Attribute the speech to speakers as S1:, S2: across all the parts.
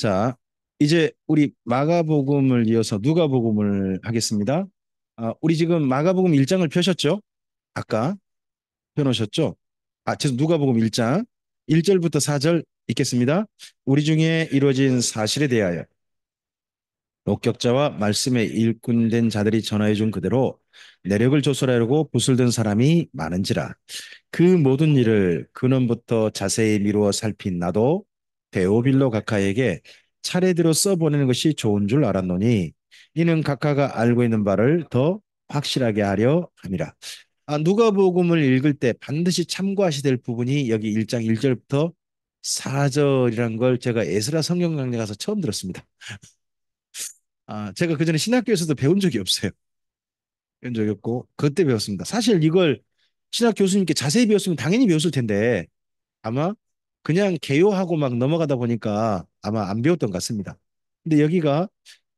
S1: 자, 이제 우리 마가복음을 이어서 누가복음을 하겠습니다. 우리 지금 마가복음 1장을 펴셨죠? 아까 펴놓으셨죠? 죄송, 누가복음 1장 1절부터 4절 읽겠습니다. 우리 중에 이루어진 사실에 대하여 목격자와 말씀에 일꾼된 자들이 전하여 준 그대로 내력을 조설하려고 붓을 든 사람이 많은지라. 그 모든 일을 근원부터 자세히 미루어 살핀 나도 데오빌로 각하에게 차례대로 써보내는 것이 좋은 줄 알았노니 이는 각하가 알고 있는 바를 더 확실하게 하려 함이라. 누가복음을 읽을 때 반드시 참고하셔야 될 부분이 여기 1장 1절부터 4절이란 걸 제가 에스라 성경 강좌 가서 처음 들었습니다. 제가 그전에 신학교에서도 배운 적이 없어요. 배운 적이 없고 그때 배웠습니다. 사실 이걸 신학 교수님께 자세히 배웠으면 당연히 배웠을 텐데 아마 그냥 개요하고 막 넘어가다 보니까 아마 안 배웠던 것 같습니다. 근데 여기가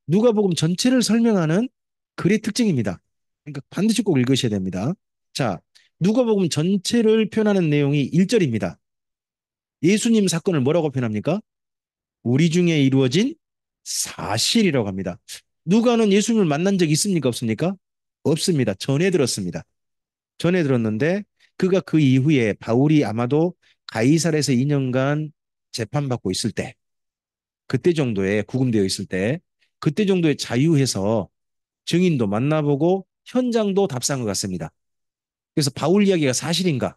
S1: 누가복음 전체를 설명하는 글의 특징입니다. 그러니까 반드시 꼭 읽으셔야 됩니다. 자, 누가복음 전체를 표현하는 내용이 1절입니다. 예수님 사건을 뭐라고 표현합니까? 우리 중에 이루어진 사실이라고 합니다. 누가는 예수님을 만난 적 있습니까? 없습니까? 없습니다. 전해 들었습니다. 전해 들었는데 그가 그 이후에 바울이 아마도 가이사랴에서 2년간 재판받고 있을 때 그때 정도에 구금되어 있을 때 그때 정도에 자유해서 증인도 만나보고 현장도 답사한 것 같습니다. 그래서 바울 이야기가 사실인가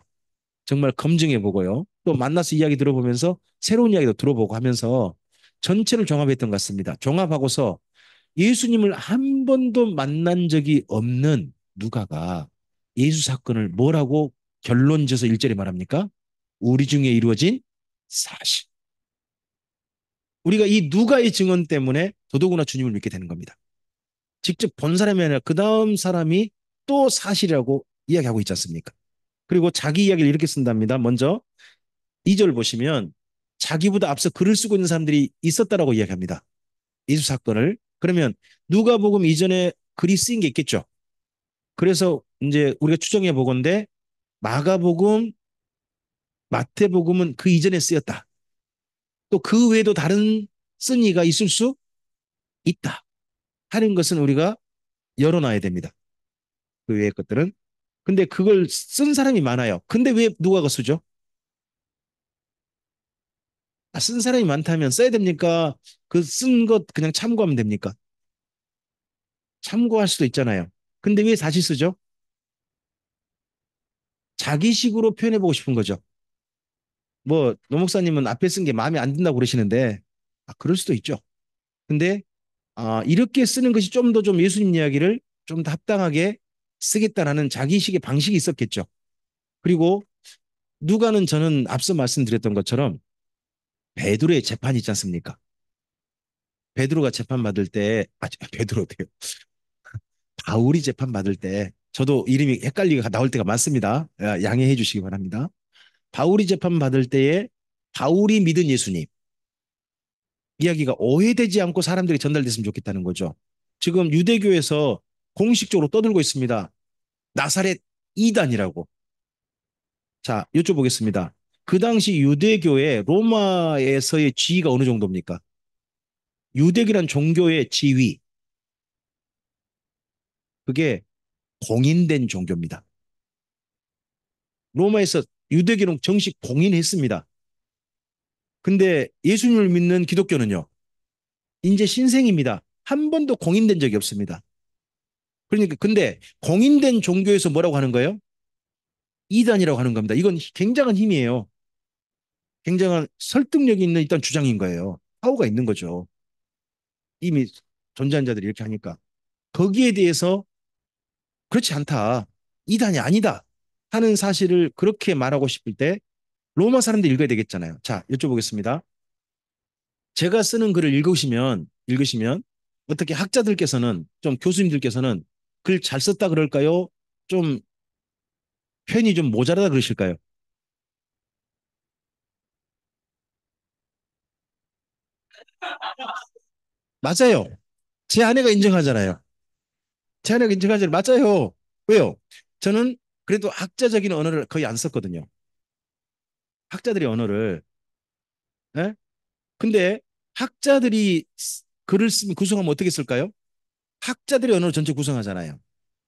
S1: 정말 검증해 보고요. 또 만나서 이야기 들어보면서 새로운 이야기도 들어보고 하면서 전체를 종합했던 것 같습니다. 종합하고서 예수님을 한 번도 만난 적이 없는 누가가 예수 사건을 뭐라고 결론 지어서 1절에 말합니까? 우리 중에 이루어진 사실. 우리가 이 누가의 증언 때문에 더더구나 주님을 믿게 되는 겁니다. 직접 본 사람이 아니라 그 다음 사람이 또 사실이라고 이야기하고 있지 않습니까? 그리고 자기 이야기를 이렇게 쓴답니다. 먼저 2절 보시면 자기보다 앞서 글을 쓰고 있는 사람들이 있었다라고 이야기합니다. 예수 사건을. 그러면 누가복음 이전에 글이 쓰인 게 있겠죠. 그래서 이제 우리가 추정해 보건대 마가복음, 마태복음은 그 이전에 쓰였다. 또 그 외에도 다른 쓴이가 있을 수 있다. 하는 것은 우리가 열어놔야 됩니다. 그 외의 것들은. 근데 그걸 쓴 사람이 많아요. 근데 왜 누가가 쓰죠? 쓴 사람이 많다면 써야 됩니까? 그 쓴 것 그냥 참고하면 됩니까? 참고할 수도 있잖아요. 근데 왜 다시 쓰죠? 자기식으로 표현해보고 싶은 거죠. 뭐, 노 목사님은 앞에 쓴 게 마음에 안 든다고 그러시는데, 그럴 수도 있죠. 근데, 이렇게 쓰는 것이 좀 더 좀 예수님 이야기를 좀 더 합당하게 쓰겠다라는 자기식의 방식이 있었겠죠. 그리고 누가는 저는 앞서 말씀드렸던 것처럼 베드로의 재판이 있지 않습니까? 베드로가 재판받을 때, 베드로도요. 바울이 재판받을 때, 저도 이름이 헷갈리게 나올 때가 많습니다. 양해해 주시기 바랍니다. 바울이 재판받을 때에 바울이 믿은 예수님, 이야기가 오해되지 않고 사람들이 전달됐으면 좋겠다는 거죠. 지금 유대교에서 공식적으로 떠들고 있습니다. 나사렛 이단이라고. 자, 여쭤보겠습니다. 그 당시 유대교의 로마에서의 지위가 어느 정도입니까? 유대교란 종교의 지위, 그게 공인된 종교입니다. 로마에서 유대교는 정식 공인했습니다. 근데 예수님을 믿는 기독교는요, 이제 신생입니다. 한 번도 공인된 적이 없습니다. 그러니까 근데 공인된 종교에서 뭐라고 하는 거예요? 이단이라고 하는 겁니다. 이건 굉장한 힘이에요. 굉장한 설득력이 있는 일단 주장인 거예요. 파워가 있는 거죠. 이미 존재한 자들이 이렇게 하니까. 거기에 대해서 그렇지 않다. 이단이 아니다. 하는 사실을 그렇게 말하고 싶을 때 로마 사람들 읽어야 되겠잖아요. 자, 여쭤보겠습니다. 제가 쓰는 글을 읽으시면 어떻게 학자들께서는 좀 교수님들께서는 글 잘 썼다 그럴까요? 좀 표현이 좀 모자라다 그러실까요? 맞아요. 제 아내가 인정하잖아요. 제 아내가 인정하잖아요. 맞아요. 왜요? 저는 그래도 학자적인 언어를 거의 안 썼거든요. 학자들의 언어를. 예? 근데 학자들이 글을 쓰면 구성하면 어떻게 쓸까요? 학자들의 언어를 전체 구성하잖아요.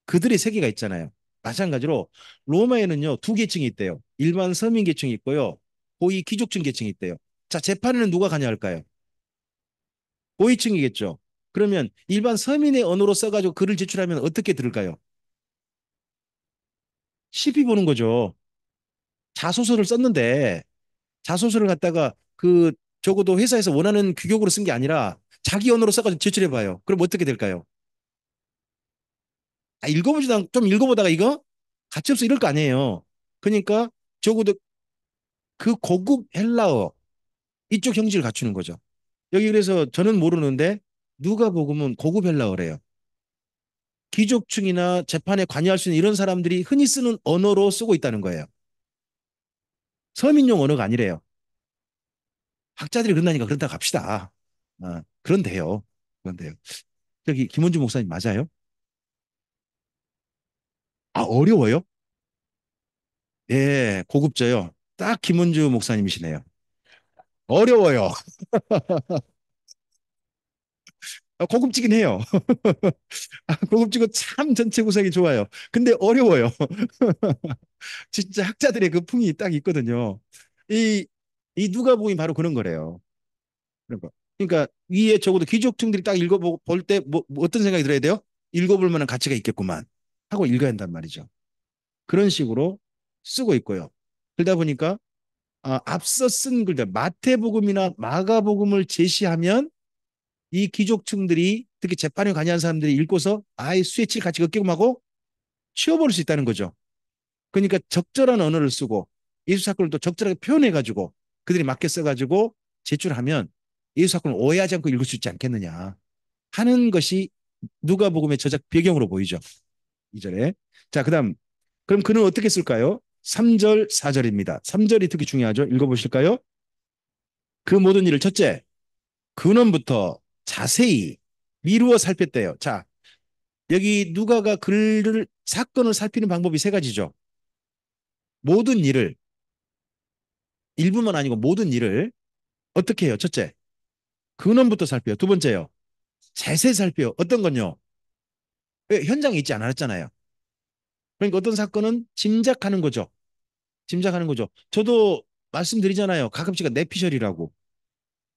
S1: 그들의 세계가 있잖아요. 마찬가지로 로마에는요, 두 계층이 있대요. 일반 서민 계층이 있고요. 고위 귀족층 계층이 있대요. 자, 재판에는 누가 가냐 할까요? 고위층이겠죠. 그러면 일반 서민의 언어로 써가지고 글을 제출하면 어떻게 들을까요? 시비 보는 거죠. 자소서를 썼는데 자소서를 갖다가 그 적어도 회사에서 원하는 규격으로 쓴 게 아니라 자기 언어로 써가지고 제출해봐요. 그럼 어떻게 될까요? 아, 읽어보지도 좀 읽어보다가 이거 가치 없어 이럴 거 아니에요. 그러니까 적어도 그 고급 헬라어 이쪽 형식을 갖추는 거죠. 여기 그래서 저는 모르는데 누가복음은 고급 헬라어래요. 귀족층이나 재판에 관여할 수 있는 이런 사람들이 흔히 쓰는 언어로 쓰고 있다는 거예요. 서민용 언어가 아니래요. 학자들이 그런다니까 그렇다 갑시다. 아, 그런데요. 그런데요. 저기 김원주 목사님 맞아요? 아, 어려워요? 예, 고급져요. 딱 김원주 목사님이시네요. 어려워요. 아, 고급지긴 해요. 아, 고급지고 참 전체 구성이 좋아요. 근데 어려워요. 진짜 학자들의 그 풍이 딱 있거든요. 이, 이 누가복음이 바로 그런 거래요. 그러니까 위에 적어도 귀족층들이 딱 읽어보고 볼 때 뭐 어떤 생각이 들어야 돼요? 읽어볼 만한 가치가 있겠구만 하고 읽어야 한단 말이죠. 그런 식으로 쓰고 있고요. 그러다 보니까 앞서 쓴 글들 마태복음이나 마가복음을 제시하면 이 귀족층들이 특히 재판에 관여한 사람들이 읽고서 아예 수에 칠 가치가 없게끔 하고 치워버릴 수 있다는 거죠. 그러니까 적절한 언어를 쓰고 예수 사건을 또 적절하게 표현해가지고 그들이 맞게 써가지고 제출하면 예수 사건을 오해하지 않고 읽을 수 있지 않겠느냐 하는 것이 누가복음의 저작 배경으로 보이죠. 2절에. 자, 그다음 그럼 그는 어떻게 쓸까요? 3절, 4절입니다. 3절이 특히 중요하죠. 읽어보실까요? 그 모든 일을 첫째, 근원부터 자세히 미루어 살폈대요. 자, 여기 누가가 글을 사건을 살피는 방법이 세 가지죠. 모든 일을 일부만 아니고 모든 일을 어떻게 해요? 첫째, 근원부터 살펴요. 두 번째요, 자세히 살펴요. 어떤 건요? 왜 현장에 있지 않았잖아요. 그러니까 어떤 사건은 짐작하는 거죠. 짐작하는 거죠. 저도 말씀드리잖아요. 가끔씩 내피셜이라고.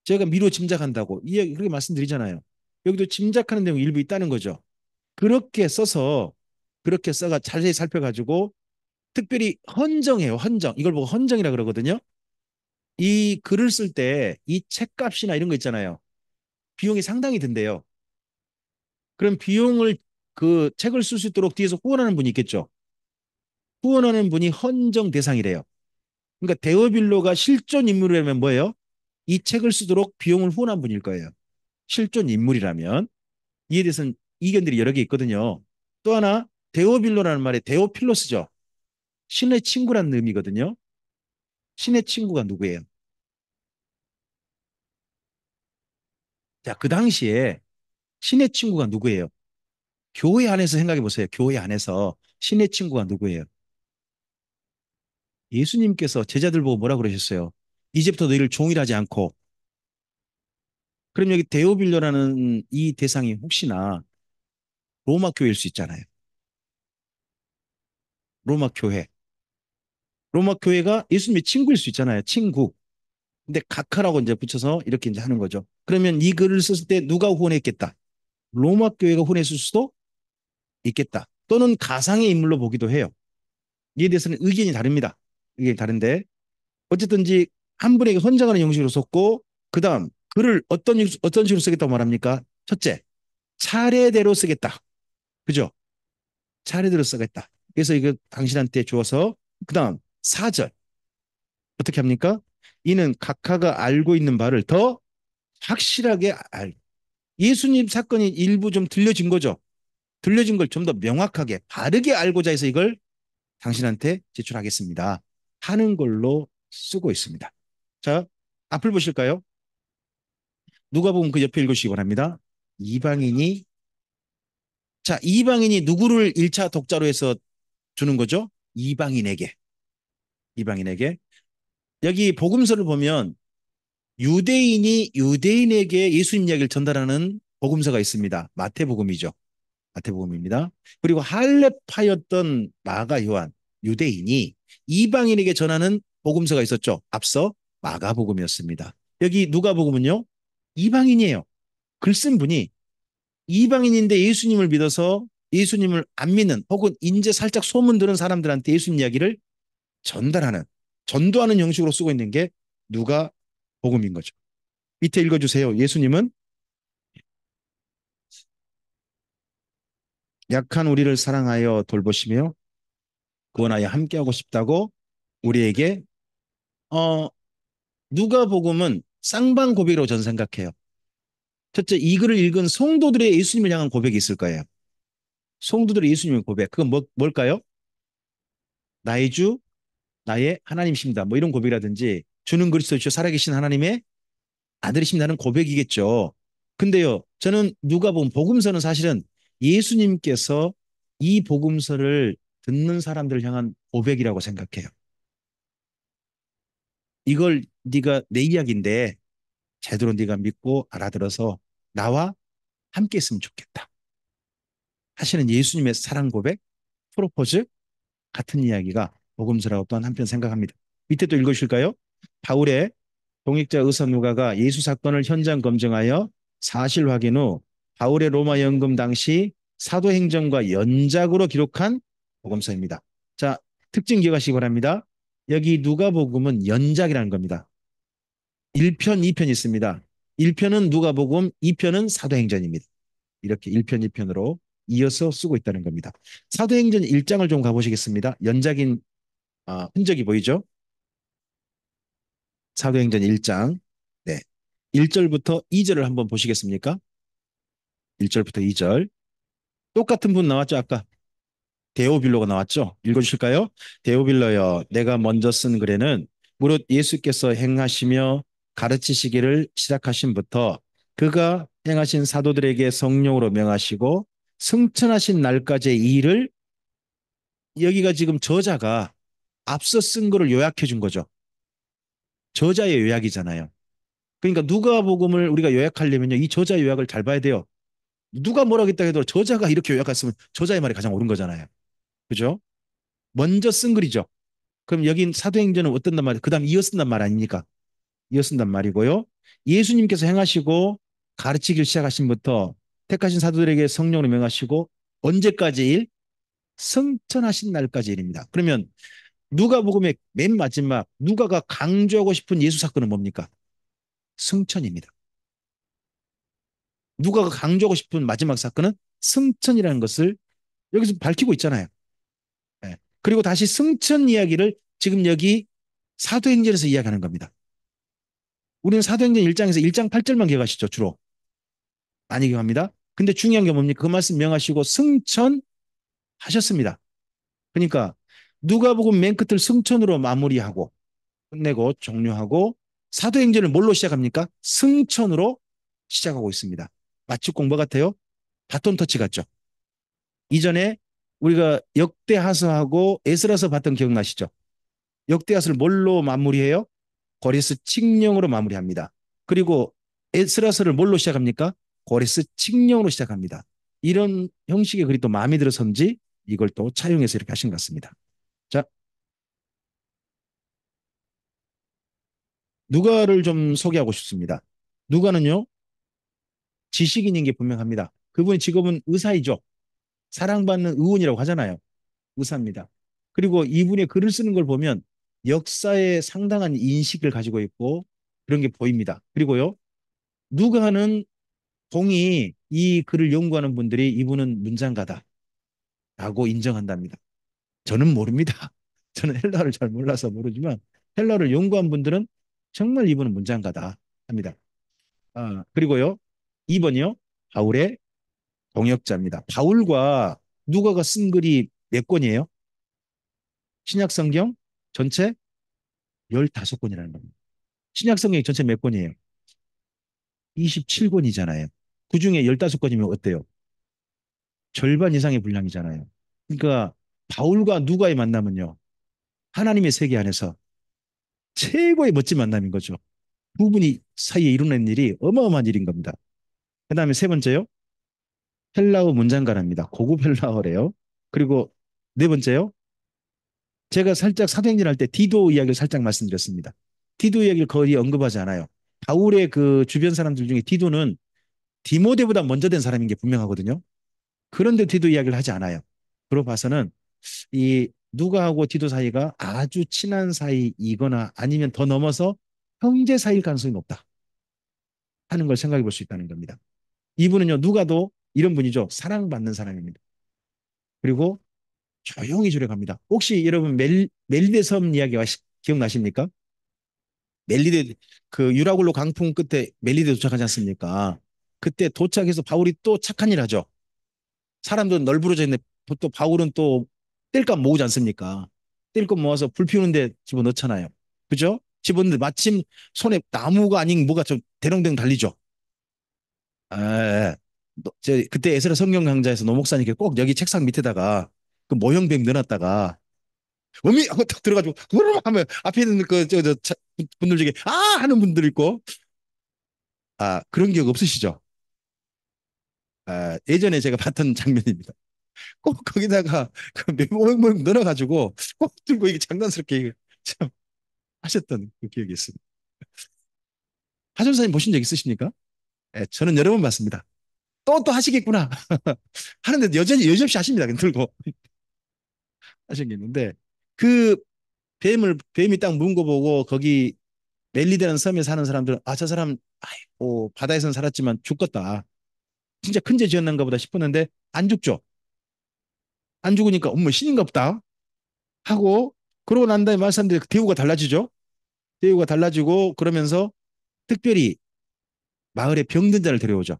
S1: 제가 미루어 짐작한다고. 그렇게 말씀드리잖아요. 여기도 짐작하는 내용이 일부 있다는 거죠. 그렇게 써서 그렇게 써가 자세히 살펴가지고 특별히 헌정해요. 헌정. 이걸 보고 헌정이라 그러거든요. 이 글을 쓸 때 이 책값이나 이런 거 있잖아요. 비용이 상당히 든대요. 그럼 비용을 그 책을 쓸 수 있도록 뒤에서 후원하는 분이 있겠죠. 후원하는 분이 헌정 대상이래요. 그러니까 데오빌로가 실존 인물이라면 뭐예요? 이 책을 쓰도록 비용을 후원한 분일 거예요. 실존 인물이라면 이에 대해서는 이견들이 여러 개 있거든요. 또 하나 데오빌로라는 말에 데오필로스죠. 신의 친구라는 의미거든요. 신의 친구가 누구예요? 자, 그 당시에 신의 친구가 누구예요? 교회 안에서 생각해 보세요. 교회 안에서 신의 친구가 누구예요? 예수님께서 제자들 보고 뭐라 그러셨어요? 이제부터 너희를 종일하지 않고. 그럼 여기 데오빌로라는 이 대상이 혹시나 로마 교회일 수 있잖아요. 로마 교회. 로마 교회가 예수님의 친구일 수 있잖아요. 친구. 근데 각하라고 이제 붙여서 이렇게 이제 하는 거죠. 그러면 이 글을 썼을 때 누가 후원했겠다? 로마 교회가 후원했을 수도 있겠다. 또는 가상의 인물로 보기도 해요. 이에 대해서는 의견이 다릅니다. 의견이 다른데 어쨌든지 한 분에게 헌정하는 형식으로 썼고 그다음 글을 어떤 식으로 쓰겠다고 말합니까? 첫째, 차례대로 쓰겠다. 그죠? 차례대로 쓰겠다. 그래서 이거 당신한테 주어서 그다음 4절 어떻게 합니까? 이는 각하가 알고 있는 바를 더 확실하게 예수님 사건이 일부 좀 들려진 거죠. 들려진 걸 좀 더 명확하게 바르게 알고자 해서 이걸 당신한테 제출하겠습니다. 하는 걸로 쓰고 있습니다. 자, 앞을 보실까요? 누가 보면 그 옆에 읽으시기 바랍니다. 이방인이 자, 이방인이 누구를 1차 독자로 해서 주는 거죠? 이방인에게. 이방인에게. 여기 복음서를 보면 유대인이 유대인에게 예수님 이야기를 전달하는 복음서가 있습니다. 마태복음이죠. 마태복음입니다. 그리고 할례파였던 마가 요한, 유대인이 이방인에게 전하는 복음서가 있었죠. 앞서 마가복음이었습니다. 여기 누가복음은요, 이방인이에요. 글 쓴 분이 이방인인데 예수님을 믿어서 예수님을 안 믿는 혹은 이제 살짝 소문 들은 사람들한테 예수님 이야기를 전달하는, 전도하는 형식으로 쓰고 있는 게 누가복음인 거죠. 밑에 읽어주세요. 예수님은 약한 우리를 사랑하여 돌보시며 구원하여 함께하고 싶다고 우리에게 어 누가복음은 쌍방 고백으로 저는 생각해요. 첫째, 이 글을 읽은 성도들의 예수님을 향한 고백이 있을 거예요. 성도들의 예수님의 고백. 그건 뭘까요? 나의 주, 나의 하나님이십니다. 뭐 이런 고백이라든지 주는 그리스도시요 살아계신 하나님의 아들이십니다는 고백이겠죠. 근데요, 저는 누가복음 복음서는 사실은 예수님께서 이 복음서를 듣는 사람들을 향한 고백이라고 생각해요. 이걸 네가 내 이야기인데 제대로 네가 믿고 알아들어서 나와 함께 했으면 좋겠다. 하시는 예수님의 사랑 고백, 프로포즈 같은 이야기가 복음서라고 또한 한편 생각합니다. 밑에 또 읽으실까요? 바울의 동역자 의사 누가가 예수 사건을 현장 검증하여 사실 확인 후 바울의 로마 연금 당시 사도행전과 연작으로 기록한 복음서입니다. 자, 특징 기억하시기 바랍니다. 여기 누가복음은 연작이라는 겁니다. 1편, 2편 있습니다. 1편은 누가복음, 2편은 사도행전입니다. 이렇게 1편, 2편으로 이어서 쓰고 있다는 겁니다. 사도행전 1장을 좀 가보시겠습니다. 연작인 흔적이 보이죠? 사도행전 1장. 네. 1절부터 2절을 한번 보시겠습니까? 1절부터 2절. 똑같은 분 나왔죠, 아까. 데오빌로가 나왔죠? 읽어주실까요? 데오빌로여, 내가 먼저 쓴 글에는 무릇 예수께서 행하시며 가르치시기를 시작하신부터 그가 행하신 사도들에게 성령으로 명하시고 승천하신 날까지의 이 일을 여기가 지금 저자가 앞서 쓴 거를 요약해 준 거죠. 저자의 요약이잖아요. 그러니까 누가복음을 우리가 요약하려면요, 이 저자 요약을 잘 봐야 돼요. 누가 뭐라고 했다 해도 저자가 이렇게 요약했으면 저자의 말이 가장 옳은 거잖아요. 그죠? 먼저 쓴 글이죠. 그럼 여긴 사도행전은 어떤단 말이에요? 그 다음 이어쓴단 말 아닙니까? 이어쓴단 말이고요. 예수님께서 행하시고 가르치기를 시작하신부터 택하신 사도들에게 성령으로 명하시고 언제까지 일? 승천하신 날까지 일입니다. 그러면 누가복음의 맨 마지막 누가가 강조하고 싶은 예수 사건은 뭡니까? 승천입니다. 누가가 강조하고 싶은 마지막 사건은 승천이라는 것을 여기서 밝히고 있잖아요. 예. 그리고 다시 승천 이야기를 지금 여기 사도행전에서 이야기하는 겁니다. 우리는 사도행전 1장에서 1장 8절만 기억하시죠, 주로. 많이 기억합니다. 근데 중요한 게 뭡니까? 그 말씀 명하시고 승천하셨습니다. 그러니까 누가복음 맨 끝을 승천으로 마무리하고 끝내고 종료하고 사도행전을 뭘로 시작합니까? 승천으로 시작하고 있습니다. 마치 공부 같아요. 바톤 터치 같죠. 이전에 우리가 역대하서하고 에스라서 봤던 기억나시죠? 역대하서를 뭘로 마무리해요? 고레스 칙령으로 마무리합니다. 그리고 에스라서를 뭘로 시작합니까? 고레스 칙령으로 시작합니다. 이런 형식의 글이 또 마음에 들어서인지 이걸 또 차용해서 이렇게 하신 것 같습니다. 자, 누가를 좀 소개하고 싶습니다. 누가는요, 지식인인 게 분명합니다. 그분의 직업은 의사이죠. 사랑받는 의원이라고 하잖아요. 의사입니다. 그리고 이분의 글을 쓰는 걸 보면 역사에 상당한 인식을 가지고 있고 그런 게 보입니다. 그리고요, 누가는 공이 이 글을 연구하는 분들이 이분은 문장가다라고 인정한답니다. 저는 모릅니다. 저는 헬라어를 잘 몰라서 모르지만 헬라어를 연구한 분들은 정말 이분은 문장가다 합니다. 그리고요, 2번이요. 바울의 동역자입니다. 바울과 누가가 쓴 글이 몇 권이에요? 신약 성경 전체 15권이라는 겁니다. 신약 성경이 전체 몇 권이에요? 27권이잖아요. 그중에 15권이면 어때요? 절반 이상의 분량이잖아요. 그러니까 바울과 누가의 만남은요, 하나님의 세계 안에서 최고의 멋진 만남인 거죠. 두 분이 사이에 이루어낸 일이 어마어마한 일인 겁니다. 그 다음에 세 번째요. 헬라어 문장가랍니다. 고급 헬라어래요. 그리고 네 번째요. 제가 살짝 사도행전 할 때 디도 이야기를 살짝 말씀드렸습니다. 디도 이야기를 거의 언급하지 않아요. 바울의 그 주변 사람들 중에 디도는 디모데보다 먼저 된 사람인 게 분명하거든요. 그런데 디도 이야기를 하지 않아요. 그로 봐서는 이 누가하고 디도 사이가 아주 친한 사이이거나 아니면 더 넘어서 형제 사이일 가능성이 높다 하는 걸 생각해 볼 수 있다는 겁니다. 이분은요, 누가도 이런 분이죠. 사랑받는 사람입니다. 그리고 조용히 조력합니다. 혹시 여러분 멜리데 섬 이야기 기억나십니까? 멜리데 그 유라굴로 강풍 끝에 멜리데 도착하지 않습니까? 그때 도착해서 바울이 또 착한 일 하죠. 사람도 널브러져 있는데 또 바울은 또 땔감 모으지 않습니까? 땔감 모아서 불 피우는데 집어넣잖아요. 그죠? 집어넣는데 마침 손에 나무가 아닌 뭐가 좀 대롱대롱 달리죠. 에, 그때 에스라 성경 강좌에서 노 목사님께 꼭 여기 책상 밑에다가 그 모형뱀 넣어놨다가 어미 하고 딱 들어가지고 으르르 하면 앞에 있는 분들 중에 아 하는 분들 있고 아 그런 기억 없으시죠? 아, 예전에 제가 봤던 장면입니다. 꼭 거기다가 그 모형모형 넣어가지고 꼭 들고 이게 장난스럽게 참 하셨던 그 기억이 있습니다. 하준사님 보신 적 있으십니까? 예, 저는 여러 번 봤습니다. 또 하시겠구나 하는데 여전히 하십니다. 들고 하시겠는데 그 뱀이 딱 문 거 보고 거기 멜리데라는 섬에 사는 사람들은 아, 저 사람 아이고 바다에서는 살았지만 죽겠다. 진짜 큰 죄 지었는가 보다 싶었는데 안 죽죠. 안 죽으니까 어머 신인가 보다 하고 그러고 난 다음에 말씀드린 대우가 달라지죠. 대우가 달라지고 그러면서 특별히 마을에 병든 자를 데려오죠.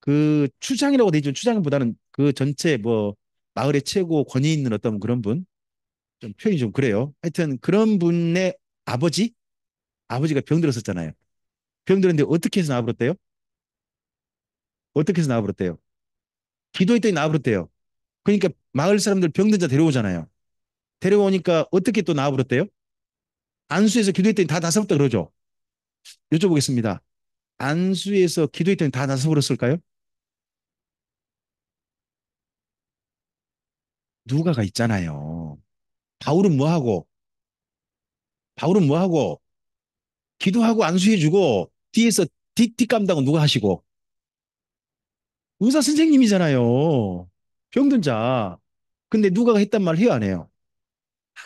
S1: 그 추장이라고 되죠. 추장보다는 그 전체 뭐 마을의 최고 권위 있는 어떤 그런 분, 좀 표현이 좀 그래요. 하여튼 그런 분의 아버지, 아버지가 병들었었잖아요. 병들었는데 어떻게 해서 나와버렸대요? 어떻게 해서 나와버렸대요? 기도했더니 나와버렸대요. 그러니까 마을 사람들 병든 자 데려오잖아요. 데려오니까 어떻게 또 나와버렸대요? 안수에서 기도했더니 다 나서버렸다 그러죠. 여쭤보겠습니다. 안수에서 기도했더니 다 나서버렸을까요? 누가가 있잖아요. 바울은 뭐하고 바울은 뭐하고 기도하고 안수해주고 뒤에서 뒷 감당은 누가 하시고 의사 선생님이잖아요. 병든 자. 근데 누가 했단 말 해요 안 해요?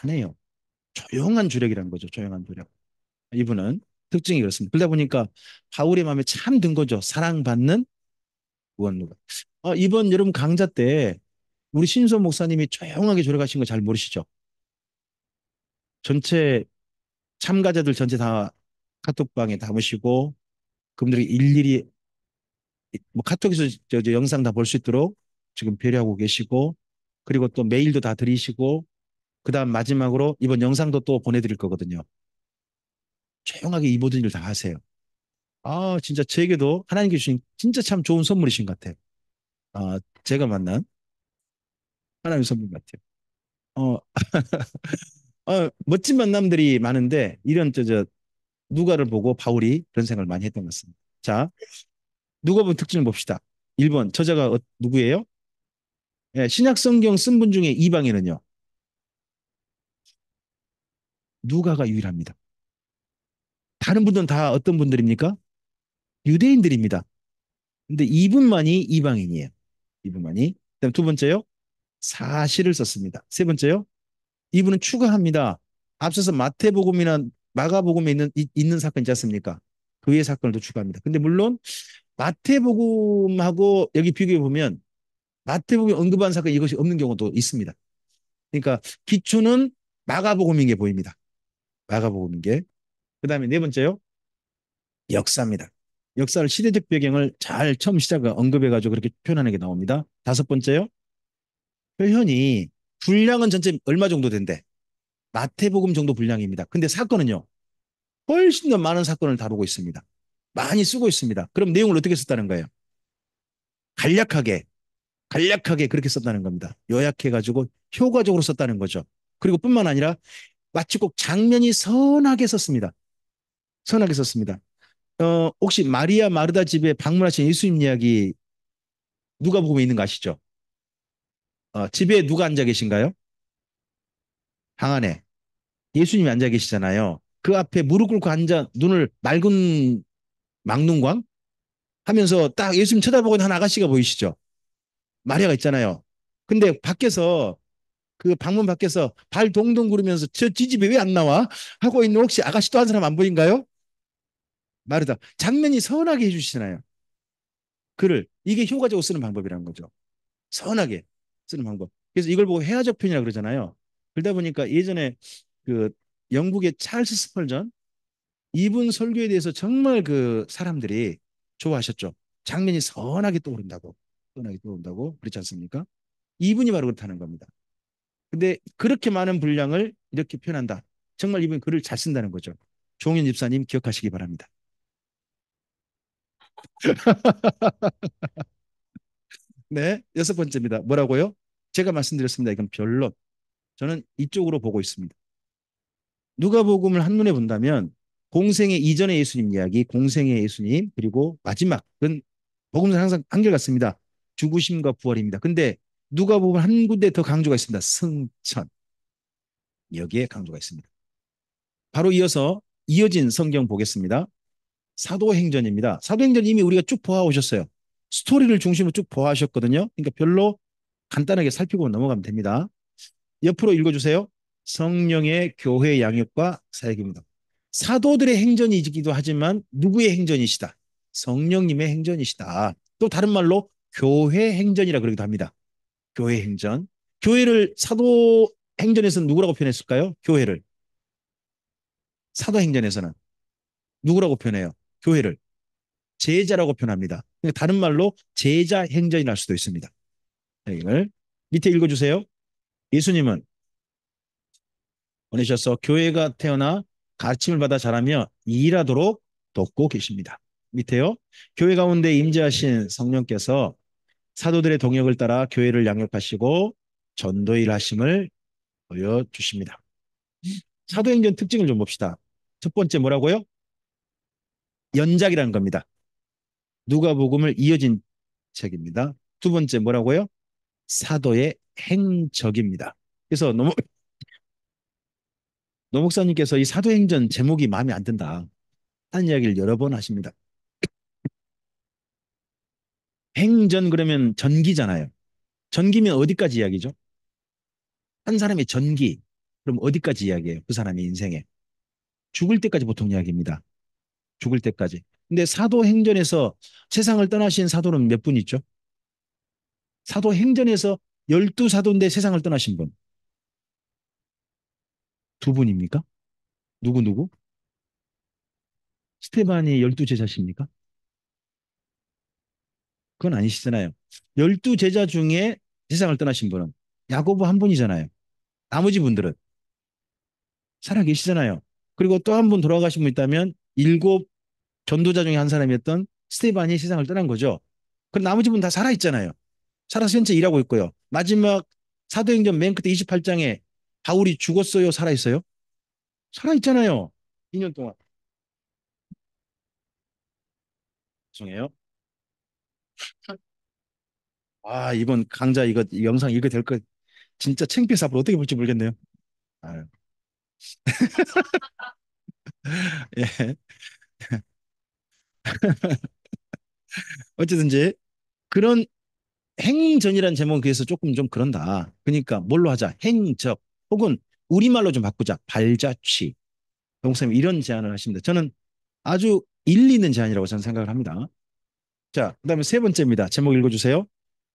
S1: 안 해요. 조용한 주력이라는 거죠. 조용한 주력. 이분은 특징이 그렇습니다. 그러다 보니까 바울의 마음에 참 든 거죠. 사랑받는 구원누가. 이번 여러분 강좌 때 우리 신소 목사님이 조용하게 조력하신 거 잘 모르시죠? 전체 참가자들 전체 다 카톡방에 담으시고 그분들이 일일이 뭐 카톡에서 저 영상 다 볼 수 있도록 지금 배려하고 계시고 그리고 또 메일도 다 드리시고 그다음 마지막으로 이번 영상도 또 보내드릴 거거든요. 조용하게 이 모든 일 다 하세요. 아 진짜 제게도 하나님께 주신 진짜 참 좋은 선물이신 것 같아요. 제가 만난 하나님의 선물 같아요. 어, 멋진 만남들이 많은데 이런 누가를 보고 바울이 그런 생각을 많이 했던 것 같습니다. 자, 누가 본 특징을 봅시다. 1번 저자가 누구예요? 예, 신약 성경 쓴 분 중에 이방인은요. 누가가 유일합니다. 다른 분들은 다 어떤 분들입니까? 유대인들입니다. 근데 이분만이 이방인이에요. 이분만이. 그다음 두 번째요. 사실을 썼습니다. 세 번째요. 이분은 추가합니다. 앞서서 마태복음이나 마가복음에 있는 사건 있지 않습니까? 그 외의 사건을 또 추가합니다. 근데 물론 마태복음하고 여기 비교해 보면 마태복음이 언급한 사건 이것이 없는 경우도 있습니다. 그러니까 기초는 마가복음인 게 보입니다. 마가복음인 게. 그다음에 네 번째요. 역사입니다. 역사를 시대적 배경을 잘 처음 시작을 언급해가지고 그렇게 표현하는 게 나옵니다. 다섯 번째요. 표현이 분량은 전체 얼마 정도 된대? 마태복음 정도 분량입니다. 근데 사건은요. 훨씬 더 많은 사건을 다루고 있습니다. 많이 쓰고 있습니다. 그럼 내용을 어떻게 썼다는 거예요? 간략하게, 간략하게 그렇게 썼다는 겁니다. 요약해가지고 효과적으로 썼다는 거죠. 그리고 뿐만 아니라 마치 꼭 장면이 선하게 썼습니다. 선하게 썼습니다. 혹시 마리아 마르다 집에 방문하신 예수님 이야기 누가 보고 있는 거 아시죠? 집에 누가 앉아 계신가요? 방 안에 예수님이 앉아 계시잖아요. 그 앞에 무릎 꿇고 앉아 눈을 맑은 막눈광 하면서 딱 예수님 쳐다보고 있는 한 아가씨가 보이시죠? 마리아가 있잖아요. 근데 밖에서 그 방문 밖에서 발 동동 구르면서 저 지집에 왜 안 나와? 하고 있는 혹시 아가씨 또 한 사람 안 보인가요? 마르다. 장면이 선하게 해주시잖아요. 글을. 이게 효과적으로 쓰는 방법이라는 거죠. 선하게 쓰는 방법. 그래서 이걸 보고 회화적 표현이라고 그러잖아요. 그러다 보니까 예전에 그 영국의 찰스 스펄전 이분 설교에 대해서 정말 그 사람들이 좋아하셨죠. 장면이 선하게 떠오른다고. 선하게 떠오른다고. 그렇지 않습니까? 이분이 바로 그렇다는 겁니다. 근데 그렇게 많은 분량을 이렇게 표현한다. 정말 이분 글을 잘 쓴다는 거죠. 종현 집사님 기억하시기 바랍니다. 네, 여섯 번째입니다. 뭐라고요? 제가 말씀드렸습니다. 이건 변론. 저는 이쪽으로 보고 있습니다. 누가복음을 한눈에 본다면 공생의 이전의 예수님 이야기, 공생의 예수님, 그리고 마지막은 복음은 항상 한결같습니다. 죽으심과 부활입니다. 근데 누가복음 한 군데 더 강조가 있습니다. 승천. 여기에 강조가 있습니다. 바로 이어서 이어진 성경 보겠습니다. 사도행전입니다. 사도행전 이미 우리가 쭉 보아오셨어요. 스토리를 중심으로 쭉 보아하셨거든요. 그러니까 별로 간단하게 살피고 넘어가면 됩니다. 옆으로 읽어주세요. 성령의 교회 양육과 사역입니다. 사도들의 행전이기도 하지만 누구의 행전이시다? 성령님의 행전이시다. 또 다른 말로 교회 행전이라 그러기도 합니다. 교회 행전. 교회를 사도 행전에서는 누구라고 표현했을까요? 교회를. 사도 행전에서는 누구라고 표현해요? 교회를. 제자라고 표현합니다. 그러니까 다른 말로 제자 행전이라 할 수도 있습니다. 이걸 밑에 읽어주세요. 예수님은 보내셔서 교회가 태어나 가르침을 받아 자라며 일하도록 돕고 계십니다. 밑에요. 교회 가운데 임재하신 성령께서 사도들의 동역을 따라 교회를 양육하시고 전도일 하심을 보여주십니다. 사도행전 특징을 좀 봅시다. 첫 번째 뭐라고요? 연작이라는 겁니다. 누가복음을 이어진 책입니다. 두 번째 뭐라고요? 사도의 행적입니다. 그래서 노 목사님께서 이 사도행전 제목이 마음에 안 든다. 하는 이야기를 여러 번 하십니다. 행전 그러면 전기잖아요. 전기면 어디까지 이야기죠? 한 사람의 전기. 그럼 어디까지 이야기해요? 그 사람의 인생에. 죽을 때까지 보통 이야기입니다. 죽을 때까지. 근데 사도행전에서 세상을 떠나신 사도는 몇 분 있죠? 사도행전에서 12사도인데 세상을 떠나신 분. 두 분입니까? 누구? 스테반이 12제자십니까? 그건 아니시잖아요. 12제자 중에 세상을 떠나신 분은 야고보 한 분이잖아요. 나머지 분들은 살아계시잖아요. 그리고 또 한 분 돌아가신 분 있다면 일곱 전도자 중에 한 사람이었던 스테반이 세상을 떠난 거죠. 그럼 나머지 분 다 살아있잖아요. 살아서 현재 일하고 있고요. 마지막 사도행전 맨 끝에 28장에 바울이 죽었어요? 살아있어요? 살아있잖아요. 2년 동안. 죄송해요. 이번 강좌 이거 영상 읽게 될 거 진짜 창피해서 앞으로 어떻게 볼지 모르겠네요. 아유. 예. 어쨌든지 그런 행전이란 제목은 그래서 조금 좀 그런다. 그러니까 뭘로 하자? 행적 혹은 우리말로 좀 바꾸자. 발자취. 동생님 이런 제안을 하십니다. 저는 아주 일리 있는 제안이라고 저는 생각을 합니다. 자, 그다음에 세 번째입니다. 제목 읽어주세요.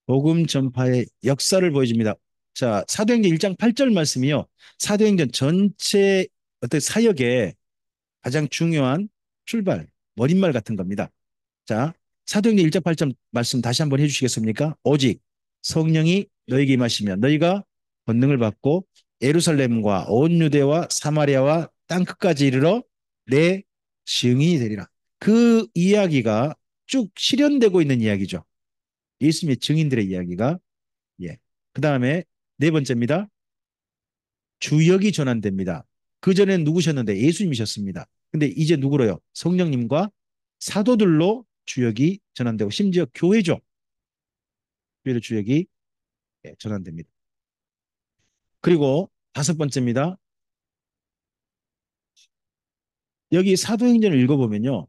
S1: 복음 전파의 역사를 보여줍니다. 자, 사도행전 1장 8절 말씀이요. 사도행전 전체 어떤 사역의 가장 중요한 출발, 머릿말 같은 겁니다. 자, 사도행전 1장 8절 말씀 다시 한번 해주시겠습니까? 오직 성령이 너에게 임하시면 너희가 권능을 받고 예루살렘과 온 유대와 사마리아와 땅 끝까지 이르러 내 증인이 되리라. 그 이야기가 쭉 실현되고 있는 이야기죠. 예수님의 증인들의 이야기가. 예. 그 다음에 네 번째입니다. 주역이 전환됩니다. 그전엔 누구셨는데 예수님이셨습니다. 근데 이제 누구로요? 성령님과 사도들로 주역이 전환되고 심지어 교회죠. 교회의 주역이 예, 전환됩니다. 그리고 다섯 번째입니다. 여기 사도행전을 읽어보면요.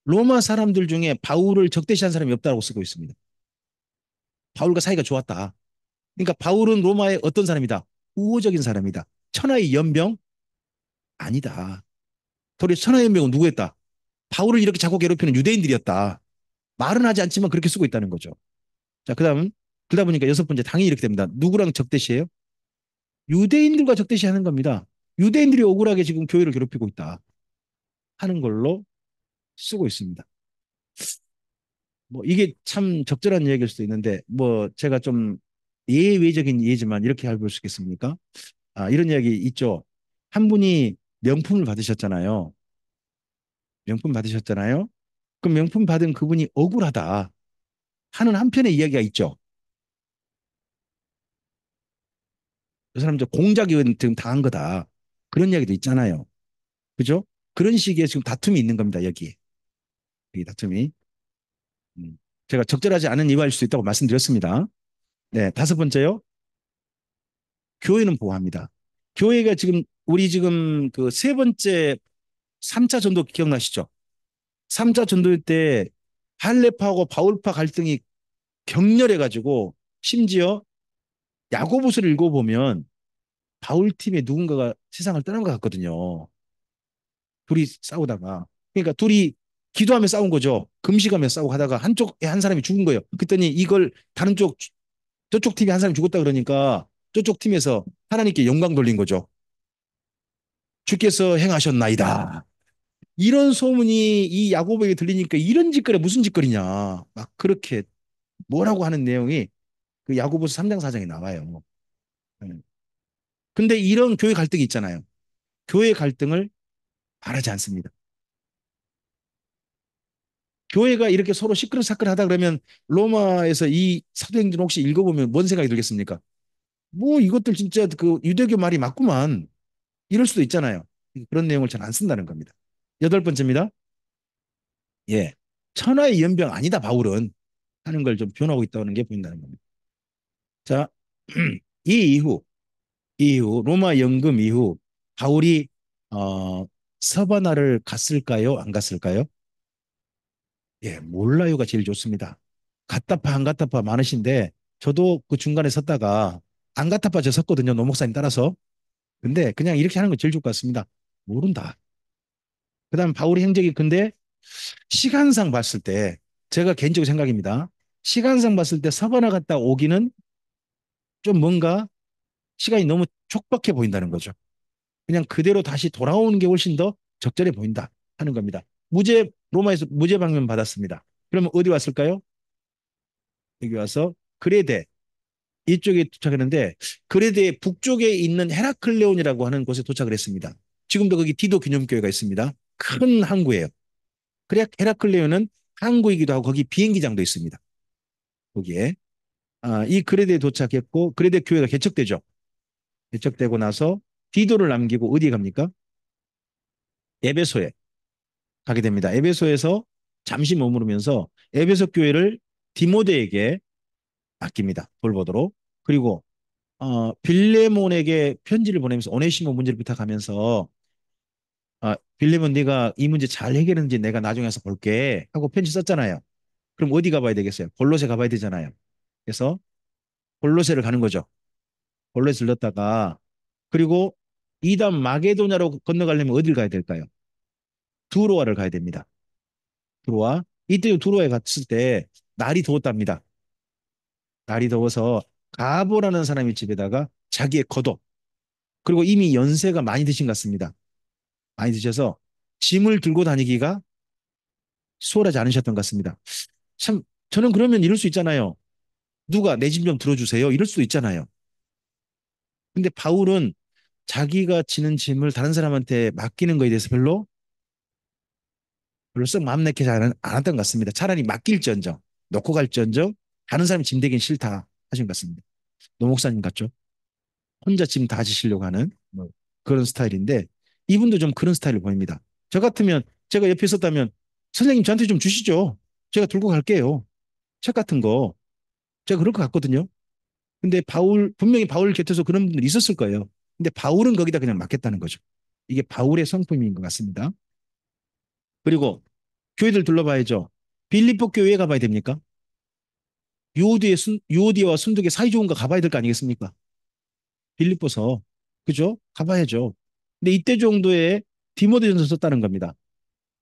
S1: 로마 사람들 중에 바울을 적대시한 사람이 없다고 쓰고 있습니다. 바울과 사이가 좋았다. 그러니까 바울은 로마의 어떤 사람이다? 우호적인 사람이다. 천하의 연병? 아니다. 도리어 천하의 연병은 누구였다? 바울을 이렇게 자꾸 괴롭히는 유대인들이었다. 말은 하지 않지만 그렇게 쓰고 있다는 거죠. 자, 그다음 그러다 보니까 여섯 번째 당연히 이렇게 됩니다. 누구랑 적대시해요? 유대인들과 적대시하는 겁니다. 유대인들이 억울하게 지금 교회를 괴롭히고 있다 하는 걸로 쓰고 있습니다. 뭐 이게 참 적절한 이야기일 수도 있는데 뭐 제가 좀 예외적인 예지만 이렇게 해볼 수 있겠습니까? 아, 이런 이야기 있죠. 한 분이 명품을 받으셨잖아요. 명품 받으셨잖아요. 그 명품 받은 그분이 억울하다 하는 한편의 이야기가 있죠. 그 사람 저 공작이 지금 당한 거다. 그런 이야기도 있잖아요. 그죠? 그런 식의 지금 다툼이 있는 겁니다. 여기에. 이 다툼이. 음. 제가 적절하지 않은 이유일 수 있다고 말씀드렸습니다. 네, 다섯 번째요. 교회는 보호합니다. 교회가 지금 우리 지금 그 세 번째 3차 전도 기억나시죠? 3차 전도 때 할레파하고 바울파 갈등이 격렬해 가지고 심지어 야고보서를 읽어보면 바울 팀의 누군가가 세상을 떠난 것 같거든요. 둘이 싸우다가 그러니까 둘이 기도하며 싸운 거죠. 금식하며 싸우고 하다가 한쪽에 한 사람이 죽은 거예요. 그랬더니 이걸 다른 쪽 저쪽 팀이 한 사람이 죽었다 그러니까 저쪽 팀에서 하나님께 영광 돌린 거죠. 주께서 행하셨나이다. 이런 소문이 이 야고보에게 들리니까 이런 짓거리 무슨 짓거리냐. 막 그렇게 뭐라고 하는 내용이 그 야고보서 3장 4장에 나와요. 네. 근데 이런 교회 갈등이 있잖아요. 교회 갈등을 바라지 않습니다. 교회가 이렇게 서로 시끌시끌하다 그러면 로마에서 이 사도행전 혹시 읽어보면 뭔 생각이 들겠습니까? 뭐 이것들 진짜 그 유대교 말이 맞구만. 이럴 수도 있잖아요. 그런 내용을 잘 안 쓴다는 겁니다. 여덟 번째입니다. 예. 천하의 연병 아니다, 바울은. 하는 걸 좀 표현하고 있다는 게 보인다는 겁니다. 자, 이 이후, 이 이후, 로마 연금 이후, 바울이, 서바나를 갔을까요? 안 갔을까요? 예, 몰라요가 제일 좋습니다. 갔다파, 안 갔다파 많으신데, 저도 그 중간에 섰다가, 안 갔다파 저 섰거든요. 노 목사님 따라서. 근데 그냥 이렇게 하는 거 제일 좋을 것 같습니다. 모른다. 그 다음 바울의 행적이 근데 시간상 봤을 때 제가 개인적으로 생각입니다. 시간상 봤을 때 서바나 갔다 오기는 좀 뭔가 시간이 너무 촉박해 보인다는 거죠. 그냥 그대로 다시 돌아오는 게 훨씬 더 적절해 보인다 하는 겁니다. 무죄 로마에서 무죄 방면 받았습니다. 그러면 어디 왔을까요? 여기 와서 그레데 이쪽에 도착했는데 그레데 북쪽에 있는 헤라클레온이라고 하는 곳에 도착을 했습니다. 지금도 거기 디도 기념교회가 있습니다. 큰 항구예요. 그래 헤라클레온은 항구이기도 하고 거기 비행기장도 있습니다. 거기에 이 그레데에 도착했고 그레데 교회가 개척되죠. 개척되고 나서 디도를 남기고 어디에 갑니까? 에베소에 가게 됩니다. 에베소에서 잠시 머무르면서 에베소 교회를 디모데에게 맡깁니다. 돌보도록. 그리고 빌레몬에게 편지를 보내면서 오네시모 문제를 부탁하면서 빌레몬 네가 이 문제 잘 해결했는지 내가 나중에 와서 볼게 하고 편지 썼잖아요. 그럼 어디 가봐야 되겠어요? 골로새 가봐야 되잖아요. 그래서 골로새를 가는 거죠. 골로새 들렀다가 그리고 이단 마게도냐로 건너가려면 어딜 가야 될까요? 두로아를 가야 됩니다. 두로아. 이때 두로아에 갔을 때 날이 더웠답니다. 날이 더워서 가보라는 사람의 집에다가 자기의 겉옷 그리고 이미 연세가 많이 드신 것 같습니다. 많이 드셔서 짐을 들고 다니기가 수월하지 않으셨던 것 같습니다. 참 저는 그러면 이럴 수 있잖아요. 누가 내 짐 좀 들어주세요. 이럴 수도 있잖아요. 근데 바울은 자기가 지는 짐을 다른 사람한테 맡기는 거에 대해서 별로 썩 마음 내키지 않았던 것 같습니다. 차라리 맡길지언정 놓고 갈지언정 다른 사람이 짐 되긴 싫다 하신 것 같습니다. 노 목사님 같죠? 혼자 짐 다 지시려고 하는 뭐 그런 스타일인데 이분도 좀 그런 스타일을 보입니다. 저 같으면 제가 옆에 있었다면 선생님 저한테 좀 주시죠. 제가 들고 갈게요. 책 같은 거. 제가 그럴 것 같거든요. 근데 분명히 바울 곁에서 그런 분들이 있었을 거예요. 근데 바울은 거기다 그냥 맡겼다는 거죠. 이게 바울의 성품인 것 같습니다. 그리고 교회들 둘러봐야죠. 빌립보 교회 가봐야 됩니까? 유오디와 순두계 사이좋은 거 가봐야 될 거 아니겠습니까? 빌립보서. 그죠? 가봐야죠. 근데 이때 정도에 디모데전서 썼다는 겁니다.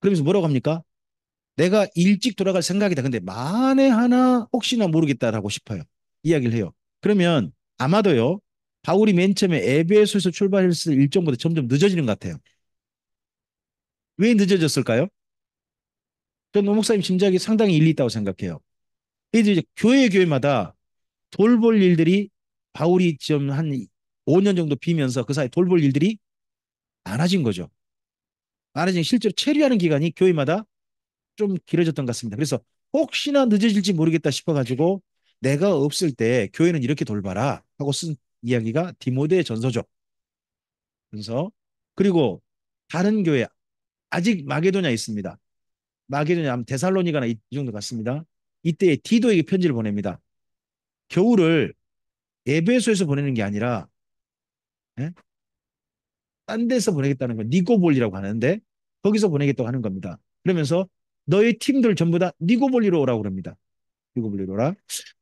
S1: 그러면서 뭐라고 합니까? 내가 일찍 돌아갈 생각이다. 근데 만에 하나 혹시나 모르겠다라고 싶어요. 이야기를 해요. 그러면 아마도요. 바울이 맨 처음에 에베소에서 출발했을 일정보다 점점 늦어지는 것 같아요. 왜 늦어졌을까요? 저는 노 목사님 짐작이 상당히 일리 있다고 생각해요. 이제 교회마다 돌볼 일들이 바울이 좀 한 5년 정도 비면서 그 사이 돌볼 일들이 많아진 거죠. 많아진 실제로 체류하는 기간이 교회마다 좀 길어졌던 것 같습니다. 그래서 혹시나 늦어질지 모르겠다 싶어가지고 내가 없을 때 교회는 이렇게 돌봐라 하고 쓴 이야기가 디모데 전서죠. 전서. 그리고 다른 교회 아직 마게도냐 있습니다. 마게도냐 데살로니가나 이 정도 같습니다. 이때 디도에게 편지를 보냅니다. 겨울을 에베소에서 보내는 게 아니라 예? 딴 데서 보내겠다는 거 니고볼리라고 하는데 거기서 보내겠다고 하는 겁니다. 그러면서 너의 팀들 전부 다 니고볼리로 오라고 그럽니다. 니고볼리로 오라.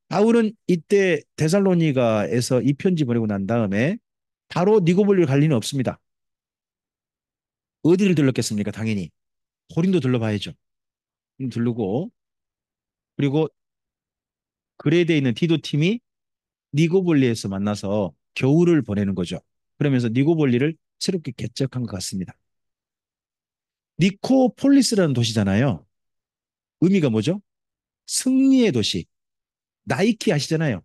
S1: 바울은 이때 데살로니가에서 이 편지 보내고 난 다음에 바로 니고볼리로 갈 리는 없습니다. 어디를 들렀겠습니까? 당연히 고린도 들러봐야죠. 들르고 그리고 그레데에 있는 디도 팀이 니고볼리에서 만나서 겨울을 보내는 거죠. 그러면서 니고볼리를 새롭게 개척한 것 같습니다. 니코폴리스라는 도시잖아요. 의미가 뭐죠? 승리의 도시. 나이키 아시잖아요.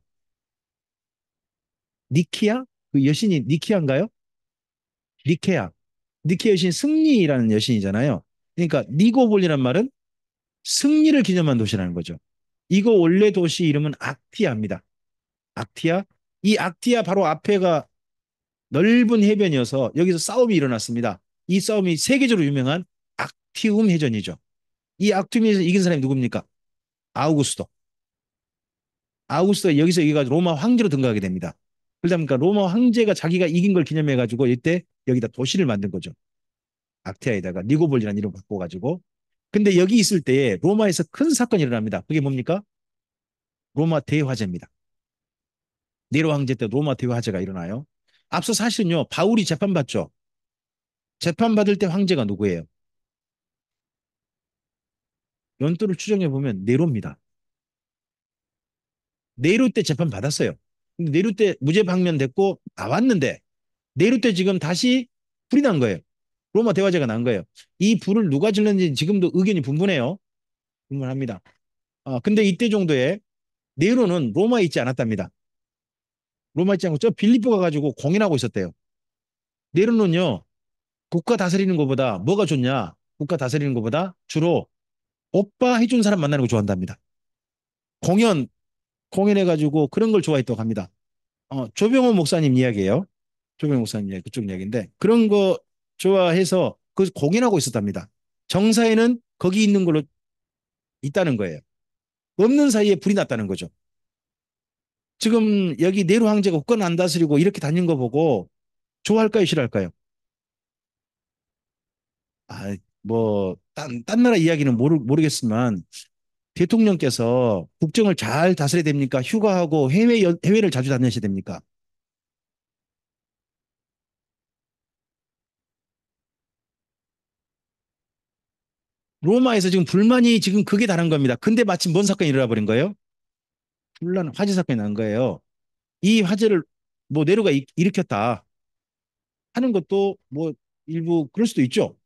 S1: 니키아? 그 여신이 니키아인가요? 니케아. 니케아 여신 승리라는 여신이잖아요. 그러니까 니고볼이란 말은 승리를 기념한 도시라는 거죠. 이거 원래 도시 이름은 악티아입니다. 악티아. 이 악티아 바로 앞에가 넓은 해변이어서 여기서 싸움이 일어났습니다. 이 싸움이 세계적으로 유명한 악티움 해전이죠. 이 악티움에서 이긴 사람이 누굽니까? 아우구스도. 아우구스도 여기가 로마 황제로 등극하게 됩니다. 그러다 보니까 로마 황제가 자기가 이긴 걸 기념해가지고 이때 여기다 도시를 만든 거죠. 악티아에다가 니고볼이라는 이름 바꿔가지고. 근데 여기 있을 때 로마에서 큰 사건이 일어납니다. 그게 뭡니까? 로마 대화재입니다. 네로 황제 때 로마 대화재가 일어나요. 앞서 사실은요, 바울이 재판받죠. 재판받을 때 황제가 누구예요? 연도를 추정해 보면 네로입니다. 네로 때 재판 받았어요. 근데 네로 때 무죄 방면됐고 나왔는데 네로 때 지금 다시 불이 난 거예요. 로마 대화재가 난 거예요. 이 불을 누가 질렀는지 지금도 의견이 분분해요. 분분합니다. 근데 이때 정도에 네로는 로마에 있지 않았답니다. 로마에 있지 않고 저 빌립보 가가지고 공연하고 있었대요. 네로는요, 국가 다스리는 것보다 뭐가 좋냐? 국가 다스리는 것보다 주로 오빠 해준 사람 만나는 거 좋아한답니다. 공연, 공연해가지고 그런 걸 좋아했다고 합니다. 조병호 목사님 이야기예요. 조병호 목사님 이야기, 그쪽 이야기인데 그런 거 좋아해서 그 공연하고 있었답니다. 정사에는 거기 있는 걸로 있다는 거예요. 없는 사이에 불이 났다는 거죠. 지금 여기 네로 황제가 국가는 안 다스리고 이렇게 다닌 거 보고 좋아할까요, 싫어할까요? 딴 나라 이야기는 모르겠지만 대통령께서 국정을 잘 다스려야 됩니까? 휴가하고 해외를 자주 다니셔야 됩니까? 로마에서 지금 불만이 지금 극에 달한 겁니다. 근데 마침 뭔 사건이 일어나 버린 거예요? 혼란, 화재 사건이 난 거예요. 이 화재를 뭐 네로가 일으켰다 하는 것도 뭐 일부 그럴 수도 있죠.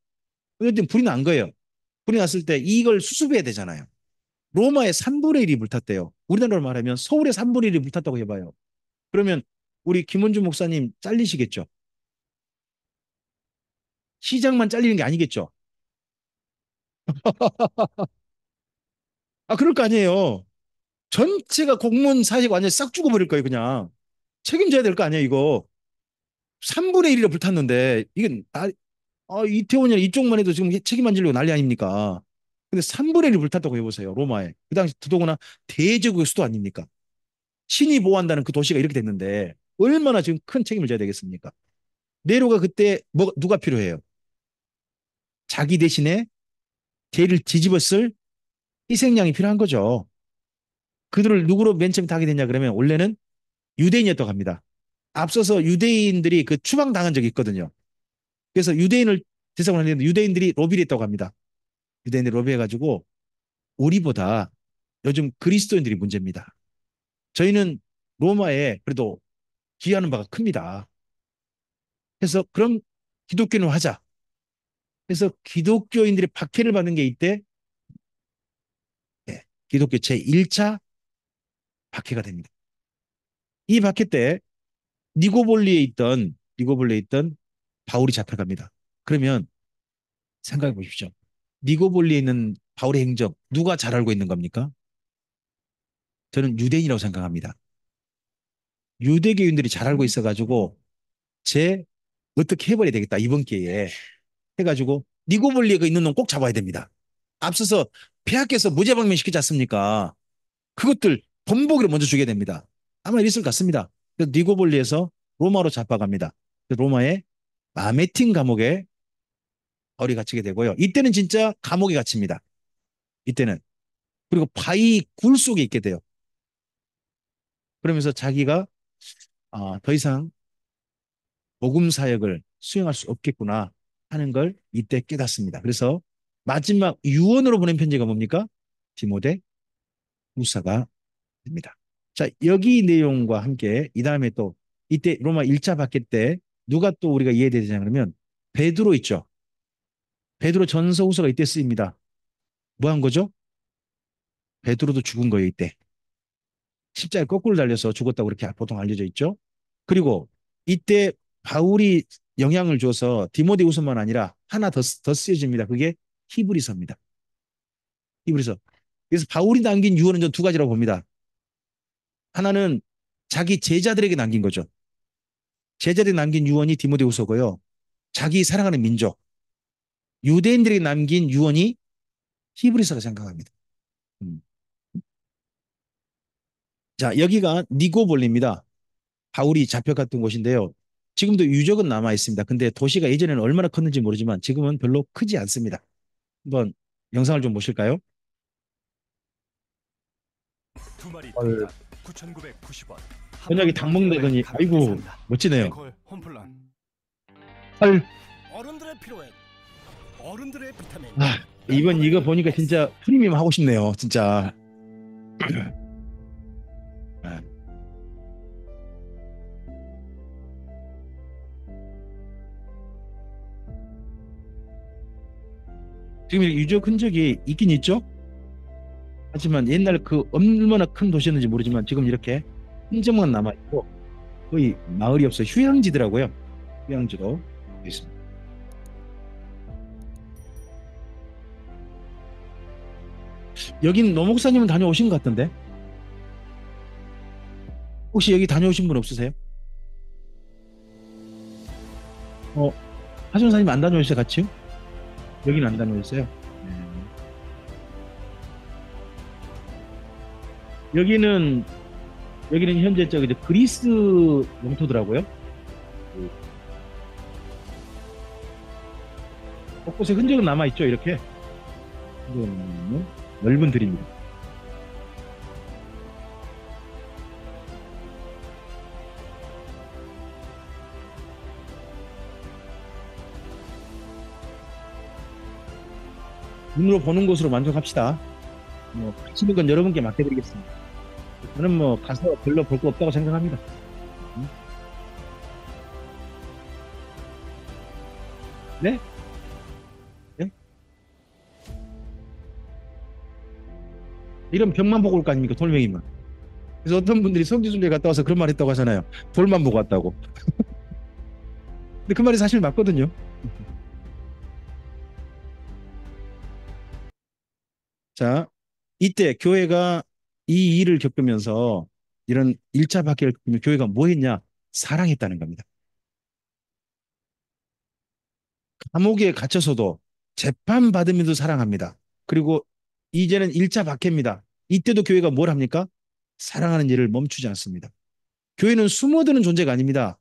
S1: 어쨌든 불이 난 거예요. 불이 났을 때 이걸 수습해야 되잖아요. 로마의 3분의 1이 불탔대요. 우리나라로 말하면 서울의 3분의 1이 불탔다고 해봐요. 그러면 우리 김원준 목사님 잘리시겠죠? 시장만 잘리는 게 아니겠죠? 그럴 거 아니에요. 전체가 공무원 사직 완전히 싹 죽어버릴 거예요, 그냥. 책임져야 될 거 아니에요, 이거. 3분의 1이라 불탔는데, 이건, 이태원이나 이쪽만 해도 지금 책임 안 지려고 난리 아닙니까? 근데 3분의 1이 불탔다고 해보세요. 로마에. 그 당시 더더구나 대제국의 수도 아닙니까? 신이 보호한다는 그 도시가 이렇게 됐는데 얼마나 지금 큰 책임을 져야 되겠습니까? 네로가 그때 뭐 누가 필요해요? 자기 대신에 죄를 뒤집어 쓸 희생양이 필요한 거죠. 그들을 누구로 맨 처음 타게 됐냐 그러면 원래는 유대인이었다고 합니다. 앞서서 유대인들이 그 추방당한 적이 있거든요. 그래서 유대인을 대상으로 하는데 유대인들이 로비를 했다고 합니다. 유대인들이 로비해가지고 우리보다 요즘 그리스도인들이 문제입니다. 저희는 로마에 그래도 기여하는 바가 큽니다. 그래서 그럼 기독교는 하자. 그래서 기독교인들이 박해를 받는 게 이때 예, 기독교 제1차 박해가 됩니다. 이 박해 때 니고볼리에 있던 바울이 잡혀갑니다. 그러면 생각해 보십시오. 니고볼리에 있는 바울의 행적 누가 잘 알고 있는 겁니까? 저는 유대인이라고 생각합니다. 유대교인들이 잘 알고 있어가지고 제 어떻게 해버려야 되겠다 이번 기회에 해가지고 니고볼리에 있는 놈 꼭 잡아야 됩니다. 앞서서 폐하께서 무죄방면 시키지 않습니까? 그것들 본보기로 먼저 주게 됩니다. 아마 이랬을 것 같습니다. 그래서 니고볼리에서 로마로 잡아갑니다. 로마의 마메틴 감옥에 바울이 갇히게 되고요. 이때는 진짜 감옥에 갇힙니다. 이때는. 그리고 바위 굴 속에 있게 돼요. 그러면서 자기가 더 이상 복음 사역을 수행할 수 없겠구나 하는 걸 이때 깨닫습니다. 그래서 마지막 유언으로 보낸 편지가 뭡니까? 디모데 후서가 됩니다. 자, 여기 내용과 함께 이 다음에 또 이때 로마 1차 박해 때 누가 또 우리가 이해해야 되냐 그러면 베드로 있죠. 베드로 전서 후서가 이때 쓰입니다. 뭐 한 거죠? 베드로도 죽은 거예요, 이때. 십자가에 거꾸로 달려서 죽었다고 그렇게 보통 알려져 있죠. 그리고 이때 바울이 영향을 줘서 디모데후서만 아니라 하나 더 쓰여집니다. 그게 히브리서입니다. 히브리서. 그래서 바울이 남긴 유언은 전 두 가지라고 봅니다. 하나는 자기 제자들에게 남긴 거죠. 제자들에게 남긴 유언이 디모데후서고요. 자기 사랑하는 민족, 유대인들에게 남긴 유언이 히브리서라 생각합니다. 음. 자, 여기가 니고볼리입니다. 바울이 잡혀갔던 곳인데요. 지금도 유적은 남아 있습니다. 근데 도시가 예전에는 얼마나 컸는지 모르지만 지금은 별로 크지 않습니다. 한번 영상을 좀 보실까요?
S2: 두 마리
S1: 헐,
S2: 통닭 9,990원.
S1: 저녁에 닭 먹는다더니 아이고 멋지네요.
S2: 콜 홈플런.
S1: 헐,
S2: 어른들의 피로에 어른들의 비타민.
S1: 이번 이거 보니까 진짜 프리미엄 하고 싶네요. 진짜. 아, 지금 이렇게 유적 흔적이 있긴 있죠. 하지만 옛날 그 얼마나 큰 도시였는지 모르지만 지금 이렇게 흔적만 남아 있고 거의 마을이 없어요. 휴양지더라고요. 휴양지로 되어 있습니다. 여긴 노 목사님은 다녀오신 것 같던데 혹시 여기 다녀오신 분 없으세요? 어, 하준사님 안 다녀오셨어요, 같이요? 여기는 안 다녀오셨어요? 여기는 여기는 현재 저기 이제 그리스 영토더라고요. 그 곳곳에 흔적은 남아 있죠, 이렇게. 흔적은 남아있는 넓은 들입니다. 눈으로 보는 것으로 만족합시다. 뭐 가시는 건 여러분께 맡겨드리겠습니다. 저는 뭐 가서 별로 볼 거 없다고 생각합니다. 음. 네? 네? 이런 벽만 보고 올 거 아닙니까? 돌멩이만. 그래서 어떤 분들이 성지순례 갔다 와서 그런 말 했다고 하잖아요. 돌만 보고 왔다고. 근데 그 말이 사실 맞거든요. 자, 이때 교회가 이 일을 겪으면서 이런 1차 박해를 겪으면 교회가 뭐 했냐? 사랑했다는 겁니다. 감옥에 갇혀서도 재판받으면서 사랑합니다. 그리고 이제는 1차 박해입니다. 이때도 교회가 뭘 합니까? 사랑하는 일을 멈추지 않습니다. 교회는 숨어드는 존재가 아닙니다.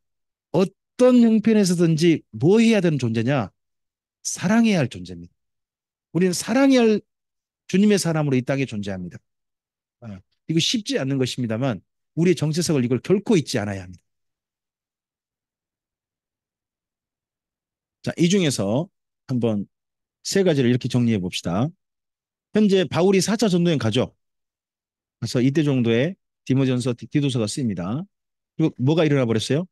S1: 어떤 형편에서든지 뭐 해야 되는 존재냐? 사랑해야 할 존재입니다. 우리는 사랑해야 할 주님의 사람으로 이 땅에 존재합니다. 아, 이거 쉽지 않는 것입니다만 우리의 정체성을 이걸 결코 잊지 않아야 합니다. 자, 이 중에서 한번 세 가지를 이렇게 정리해 봅시다. 현재 바울이 4차 전도여행 가죠. 그래서 이때 정도에 디모전서, 디도서가 쓰입니다. 그리고 뭐가 일어나 버렸어요?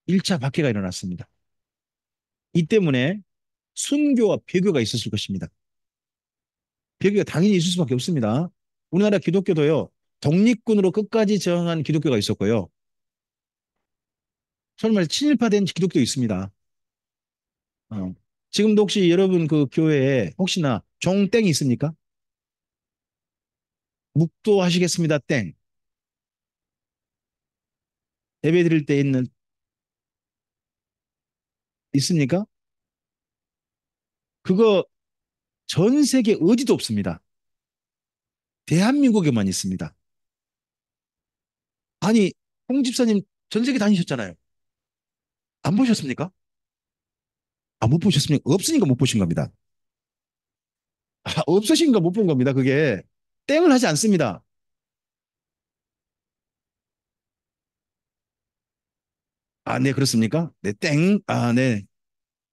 S1: 1차 박해가 일어났습니다. 이 때문에 순교와 배교가 있었을 것입니다. 배교가 당연히 있을 수밖에 없습니다. 우리나라 기독교도요. 독립군으로 끝까지 저항한 기독교가 있었고요. 설마 친일파된 기독교 있습니다. 어. 지금도 혹시 여러분 그 교회에 혹시나 종땡이 있습니까? 묵도하시겠습니다. 땡. 예배 드릴 때 있는 있습니까? 그거 전 세계 어디도 없습니다. 대한민국에만 있습니다. 아니, 홍 집사님 전 세계 다니셨잖아요. 안 보셨습니까? 아, 못 보셨습니까? 없으니까 못 보신 겁니다. 아, 없으신가 못 본 겁니다. 그게 땡을 하지 않습니다. 아, 네, 그렇습니까? 네, 땡. 아, 네.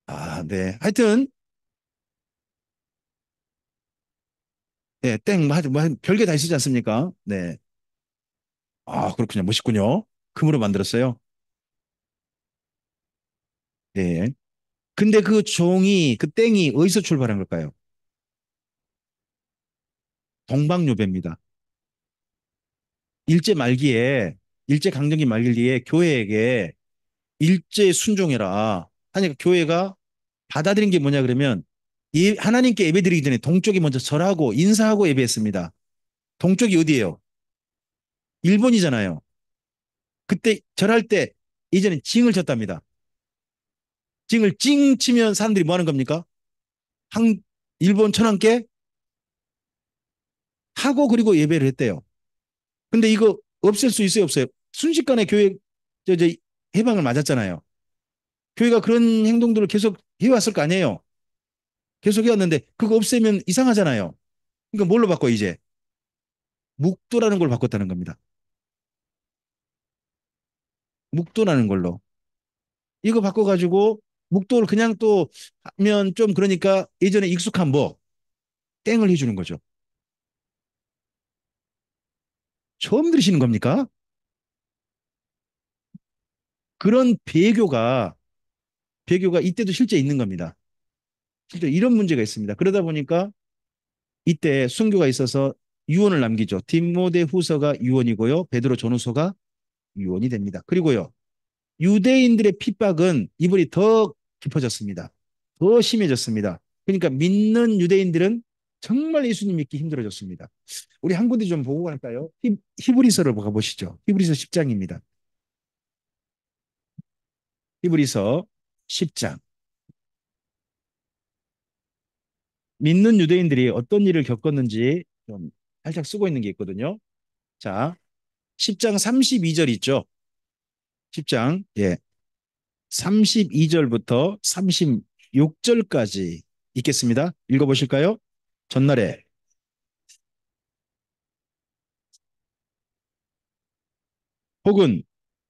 S1: 아, 네. 하여튼, 네, 땡. 뭐, 별게 다 있지 않습니까? 네. 아, 그렇군요. 멋있군요. 금으로 만들었어요. 네. 근데 그 종이, 그 땡이 어디서 출발한 걸까요? 동방요배입니다. 일제 말기에, 일제 강점기 말기에 교회에게 일제 순종해라. 하니까 교회가 받아들인 게 뭐냐 그러면 하나님께 예배드리기 전에 동쪽이 먼저 절하고 인사하고 예배했습니다. 동쪽이 어디예요? 일본이잖아요. 그때 절할 때 이제는 징을 쳤답니다. 징을 찡 치면 사람들이 뭐 하는 겁니까? 한 일본 천황께 하고 그리고 예배를 했대요. 근데 이거 없앨 수 있어요, 없어요? 순식간에 교회 저 해방을 맞았잖아요. 교회가 그런 행동들을 계속 해왔을 거 아니에요. 계속 해왔는데 그거 없애면 이상하잖아요. 그러니까 뭘로 바꿔 이제? 묵도라는 걸 바꿨다는 겁니다. 묵도라는 걸로. 이거 바꿔가지고 묵도를 그냥 또 하면 좀 그러니까 예전에 익숙한 뭐 땡을 해주는 거죠. 처음 들으시는 겁니까? 그런 배교가 이때도 실제 있는 겁니다. 실제 이런 문제가 있습니다. 그러다 보니까 이때 순교가 있어서 유언을 남기죠. 디모데 후서가 유언이고요. 베드로 전후서가 유언이 됩니다. 그리고요. 유대인들의 핍박은 이번이 더 깊어졌습니다. 더 심해졌습니다. 그러니까 믿는 유대인들은 정말 예수님 믿기 힘들어졌습니다. 우리 한 군데 좀 보고 갈까요? 히브리서를 가보시죠. 히브리서 10장입니다. 히브리서 10장. 믿는 유대인들이 어떤 일을 겪었는지 좀 살짝 쓰고 있는 게 있거든요. 자, 10장 32절 있죠? 10장, 예. 32절부터 36절까지 있겠습니다. 읽어보실까요? 전날에 혹은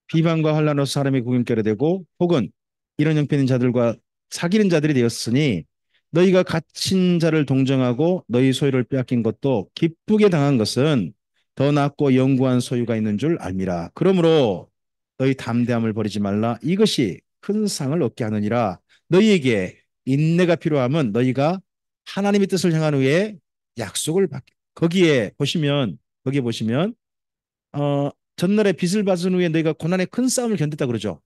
S1: 비방과 환란으로 사람이 구경거리 되고 혹은 이런 형편인 자들과 사귀는 자들이 되었으니 너희가 갇힌 자를 동정하고 너희 소유를 빼앗긴 것도 기쁘게 당한 것은 더 낫고 영구한 소유가 있는 줄 알미라. 그러므로 너희 담대함을 버리지 말라. 이것이 큰 상을 얻게 하느니라. 너희에게 인내가 필요함은 너희가 하나님의 뜻을 향한 후에 약속을 받게. 거기에 보시면 전날에 빚을 받은 후에 너희가 고난의 큰 싸움을 견뎠다 그러죠.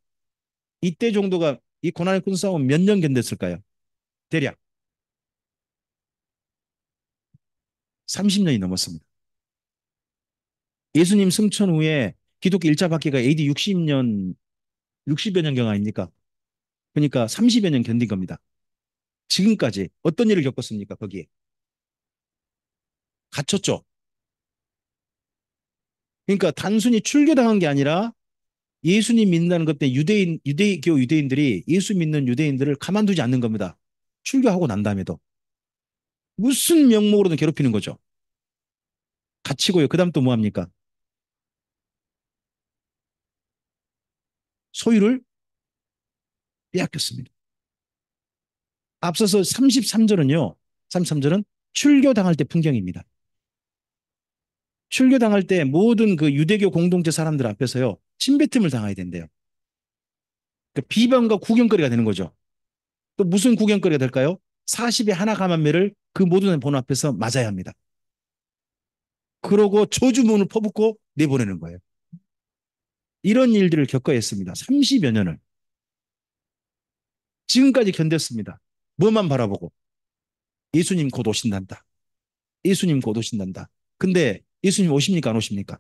S1: 이때 정도가 이 고난의 큰 싸움은 몇 년 견뎠을까요? 대략 30년이 넘었습니다. 예수님 승천 후에 기독교 1차 박해가 AD 60년, 60여 년경 아닙니까? 그러니까 30여 년 견딘 겁니다. 지금까지 어떤 일을 겪었습니까? 거기에. 갇혔죠. 그러니까 단순히 출교당한 게 아니라 예수님 믿는다는 것 때문에 유대교 유대인들이 예수 믿는 유대인들을 가만두지 않는 겁니다. 출교하고 난 다음에도. 무슨 명목으로든 괴롭히는 거죠. 갇히고요. 그 다음 또 뭐 합니까? 소유를 빼앗겼습니다. 앞서서 33절은요. 33절은 출교당할 때 풍경입니다. 출교당할 때 모든 그 유대교 공동체 사람들 앞에서요. 침뱉음을 당해야 된대요. 그러니까 비방과 구경거리가 되는 거죠. 또 무슨 구경거리가 될까요? 40의 하나 감한매를 그 모든 본 앞에서 맞아야 합니다. 그러고 저주문을 퍼붓고 내보내는 거예요. 이런 일들을 겪어야 했습니다. 30여 년을. 지금까지 견뎠습니다. 뭐만 바라보고 예수님 곧 오신단다. 예수님 곧 오신단다. 근데 예수님 오십니까 안 오십니까?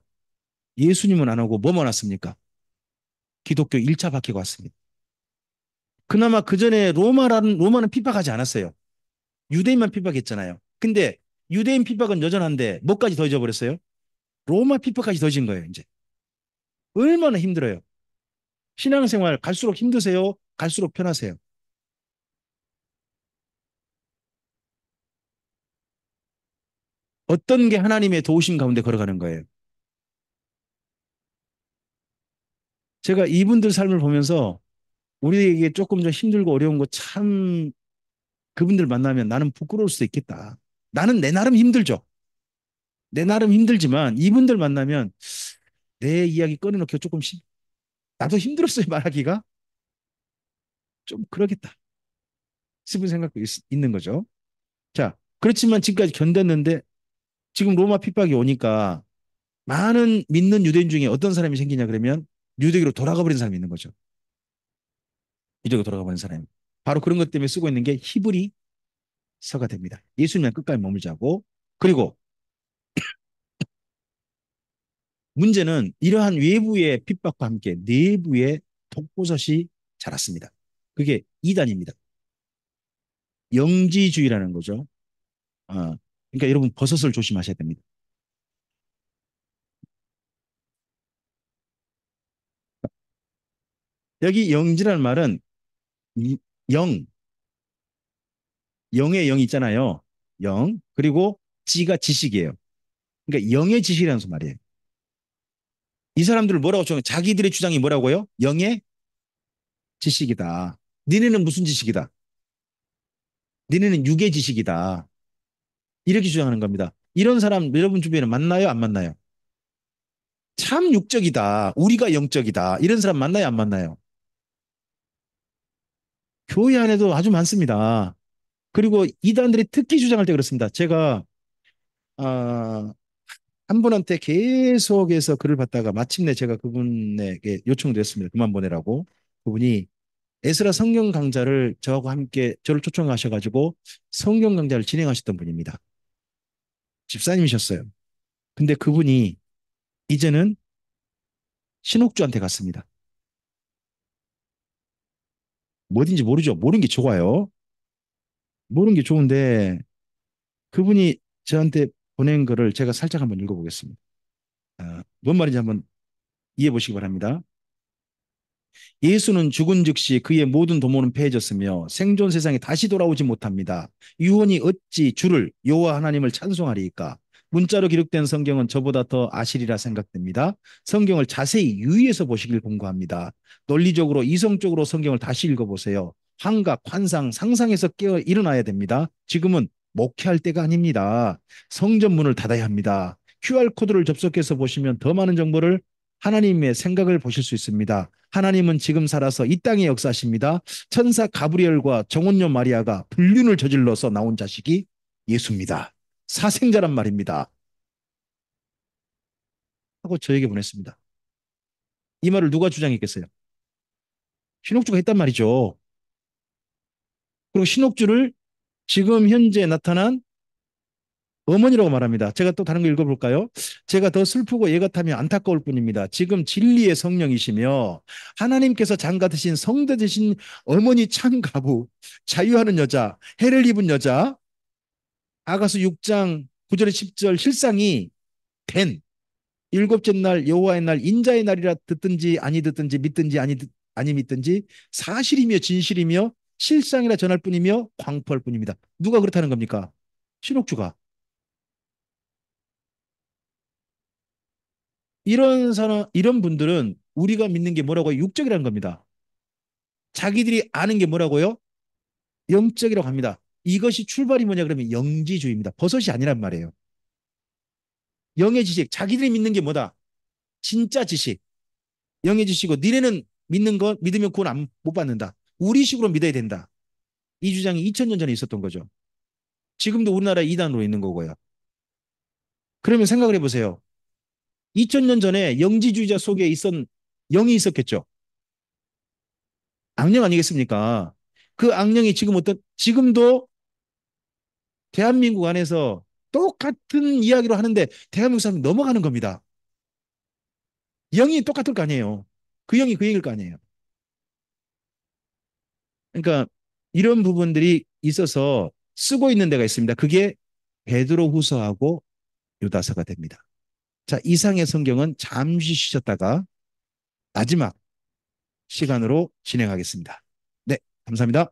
S1: 예수님은 안 오고 뭐만 왔습니까? 기독교 1차 박해가 왔습니다. 그나마 그 전에 로마는 핍박하지 않았어요. 유대인만 핍박했잖아요. 근데 유대인 핍박은 여전한데 뭐까지 더해져 버렸어요? 로마 핍박까지 더해진 거예요, 이제. 얼마나 힘들어요. 신앙생활 갈수록 힘드세요? 갈수록 편하세요? 어떤 게 하나님의 도우심 가운데 걸어가는 거예요? 제가 이분들 삶을 보면서 우리에게 조금 좀 힘들고 어려운 거 참 그분들 만나면 나는 부끄러울 수도 있겠다. 나는 내 나름 힘들죠. 내 나름 힘들지만 이분들 만나면 내 이야기 꺼내놓기가 조금 나도 힘들었어요 말하기가 좀 그러겠다 싶은 생각도 있는 거죠. 자, 그렇지만 지금까지 견뎠는데 지금 로마 핍박이 오니까 많은 믿는 유대인 중에 어떤 사람이 생기냐 그러면 유대교로 돌아가 버린 사람이 있는 거죠. 유대교로 돌아가 버린 사람이. 바로 그런 것 때문에 쓰고 있는 게 히브리서가 됩니다. 예수님만 끝까지 머물자고. 그리고 문제는 이러한 외부의 핍박과 함께 내부의 독보섯이 자랐습니다. 그게 이단입니다. 영지주의라는 거죠. 그러니까 여러분 버섯을 조심하셔야 됩니다. 여기 영지라는 말은 영, 영의 영이 있잖아요. 영. 그리고 지가 지식이에요. 그러니까 영의 지식이라는 말이에요. 이 사람들을 뭐라고 주장? 자기들의 주장이 뭐라고요? 영의 지식이다. 니네는 무슨 지식이다? 니네는 육의 지식이다. 이렇게 주장하는 겁니다. 이런 사람 여러분 주변에 만나요? 안 만나요? 참 육적이다. 우리가 영적이다. 이런 사람 만나요? 안 만나요? 교회 안에도 아주 많습니다. 그리고 이단들이 특히 주장할 때 그렇습니다. 제가 아, 한 분한테 계속해서 글을 받다가 마침내 제가 그분에게 요청드렸습니다. 그만 보내라고. 그분이 에스라 성경 강좌를 저하고 함께 저를 초청하셔가지고 성경 강좌를 진행하셨던 분입니다. 집사님이셨어요. 근데 그분이 이제는 신옥주한테 갔습니다. 뭐든지 모르죠. 모르는 게 좋아요. 모르는 게 좋은데 그분이 저한테 보낸 거를 제가 살짝 한번 읽어보겠습니다. 뭔 말인지 한번 이해해 보시기 바랍니다. 예수는 죽은 즉시 그의 모든 도모는 패해졌으며 생존 세상에 다시 돌아오지 못합니다. 유언이 어찌 주를 여호와 하나님을 찬송하리이까? 문자로 기록된 성경은 저보다 더 아시리라 생각됩니다. 성경을 자세히 유의해서 보시길 권고합니다. 논리적으로 이성적으로 성경을 다시 읽어보세요. 환각, 환상, 상상에서 깨어 일어나야 됩니다. 지금은 목회할 때가 아닙니다. 성전문을 닫아야 합니다. QR코드를 접속해서 보시면 더 많은 정보를 하나님의 생각을 보실 수 있습니다. 하나님은 지금 살아서 이 땅에 역사하십니다. 천사 가브리엘과 정원녀 마리아가 불륜을 저질러서 나온 자식이 예수입니다. 사생자란 말입니다. 하고 저에게 보냈습니다. 이 말을 누가 주장했겠어요? 신옥주가 했단 말이죠. 그리고 신옥주를 지금 현재 나타난 어머니라고 말합니다. 제가 또 다른 거 읽어볼까요? 제가 더 슬프고 얘 같으면 안타까울 뿐입니다. 지금 진리의 성령이시며 하나님께서 장가 드신 성대 되신 어머니 창가부 자유하는 여자 해를 입은 여자 아가서 6장 9절에 10절 실상이 된 일곱째 날 여호와의 날 인자의 날이라 듣든지 아니 듣든지 믿든지 아니 믿든지 사실이며 진실이며 실상이라 전할 뿐이며 광포할 뿐입니다. 누가 그렇다는 겁니까? 신옥주가. 이런 사람 이런 분들은 우리가 믿는 게 뭐라고요? 육적이라는 겁니다. 자기들이 아는 게 뭐라고요? 영적이라고 합니다. 이것이 출발이 뭐냐 그러면 영지주의입니다. 버섯이 아니란 말이에요. 영의 지식. 자기들이 믿는 게 뭐다? 진짜 지식. 영의 지식이고 니네는 믿는 거 믿으면 구원 못 받는다. 우리식으로 믿어야 된다. 이 주장이 2000년 전에 있었던 거죠. 지금도 우리나라 이단으로 있는 거고요. 그러면 생각을 해보세요. 2000년 전에 영지주의자 속에 영이 있었겠죠. 악령 아니겠습니까? 그 악령이 지금도 대한민국 안에서 똑같은 이야기로 하는데 대한민국 사람이 넘어가는 겁니다. 영이 똑같을 거 아니에요. 그 영이 그 영일 거 아니에요. 그러니까 이런 부분들이 있어서 쓰고 있는 데가 있습니다. 그게 베드로후서하고 유다서가 됩니다. 자, 이상의 성경은 잠시 쉬셨다가 마지막 시간으로 진행하겠습니다. 네, 감사합니다.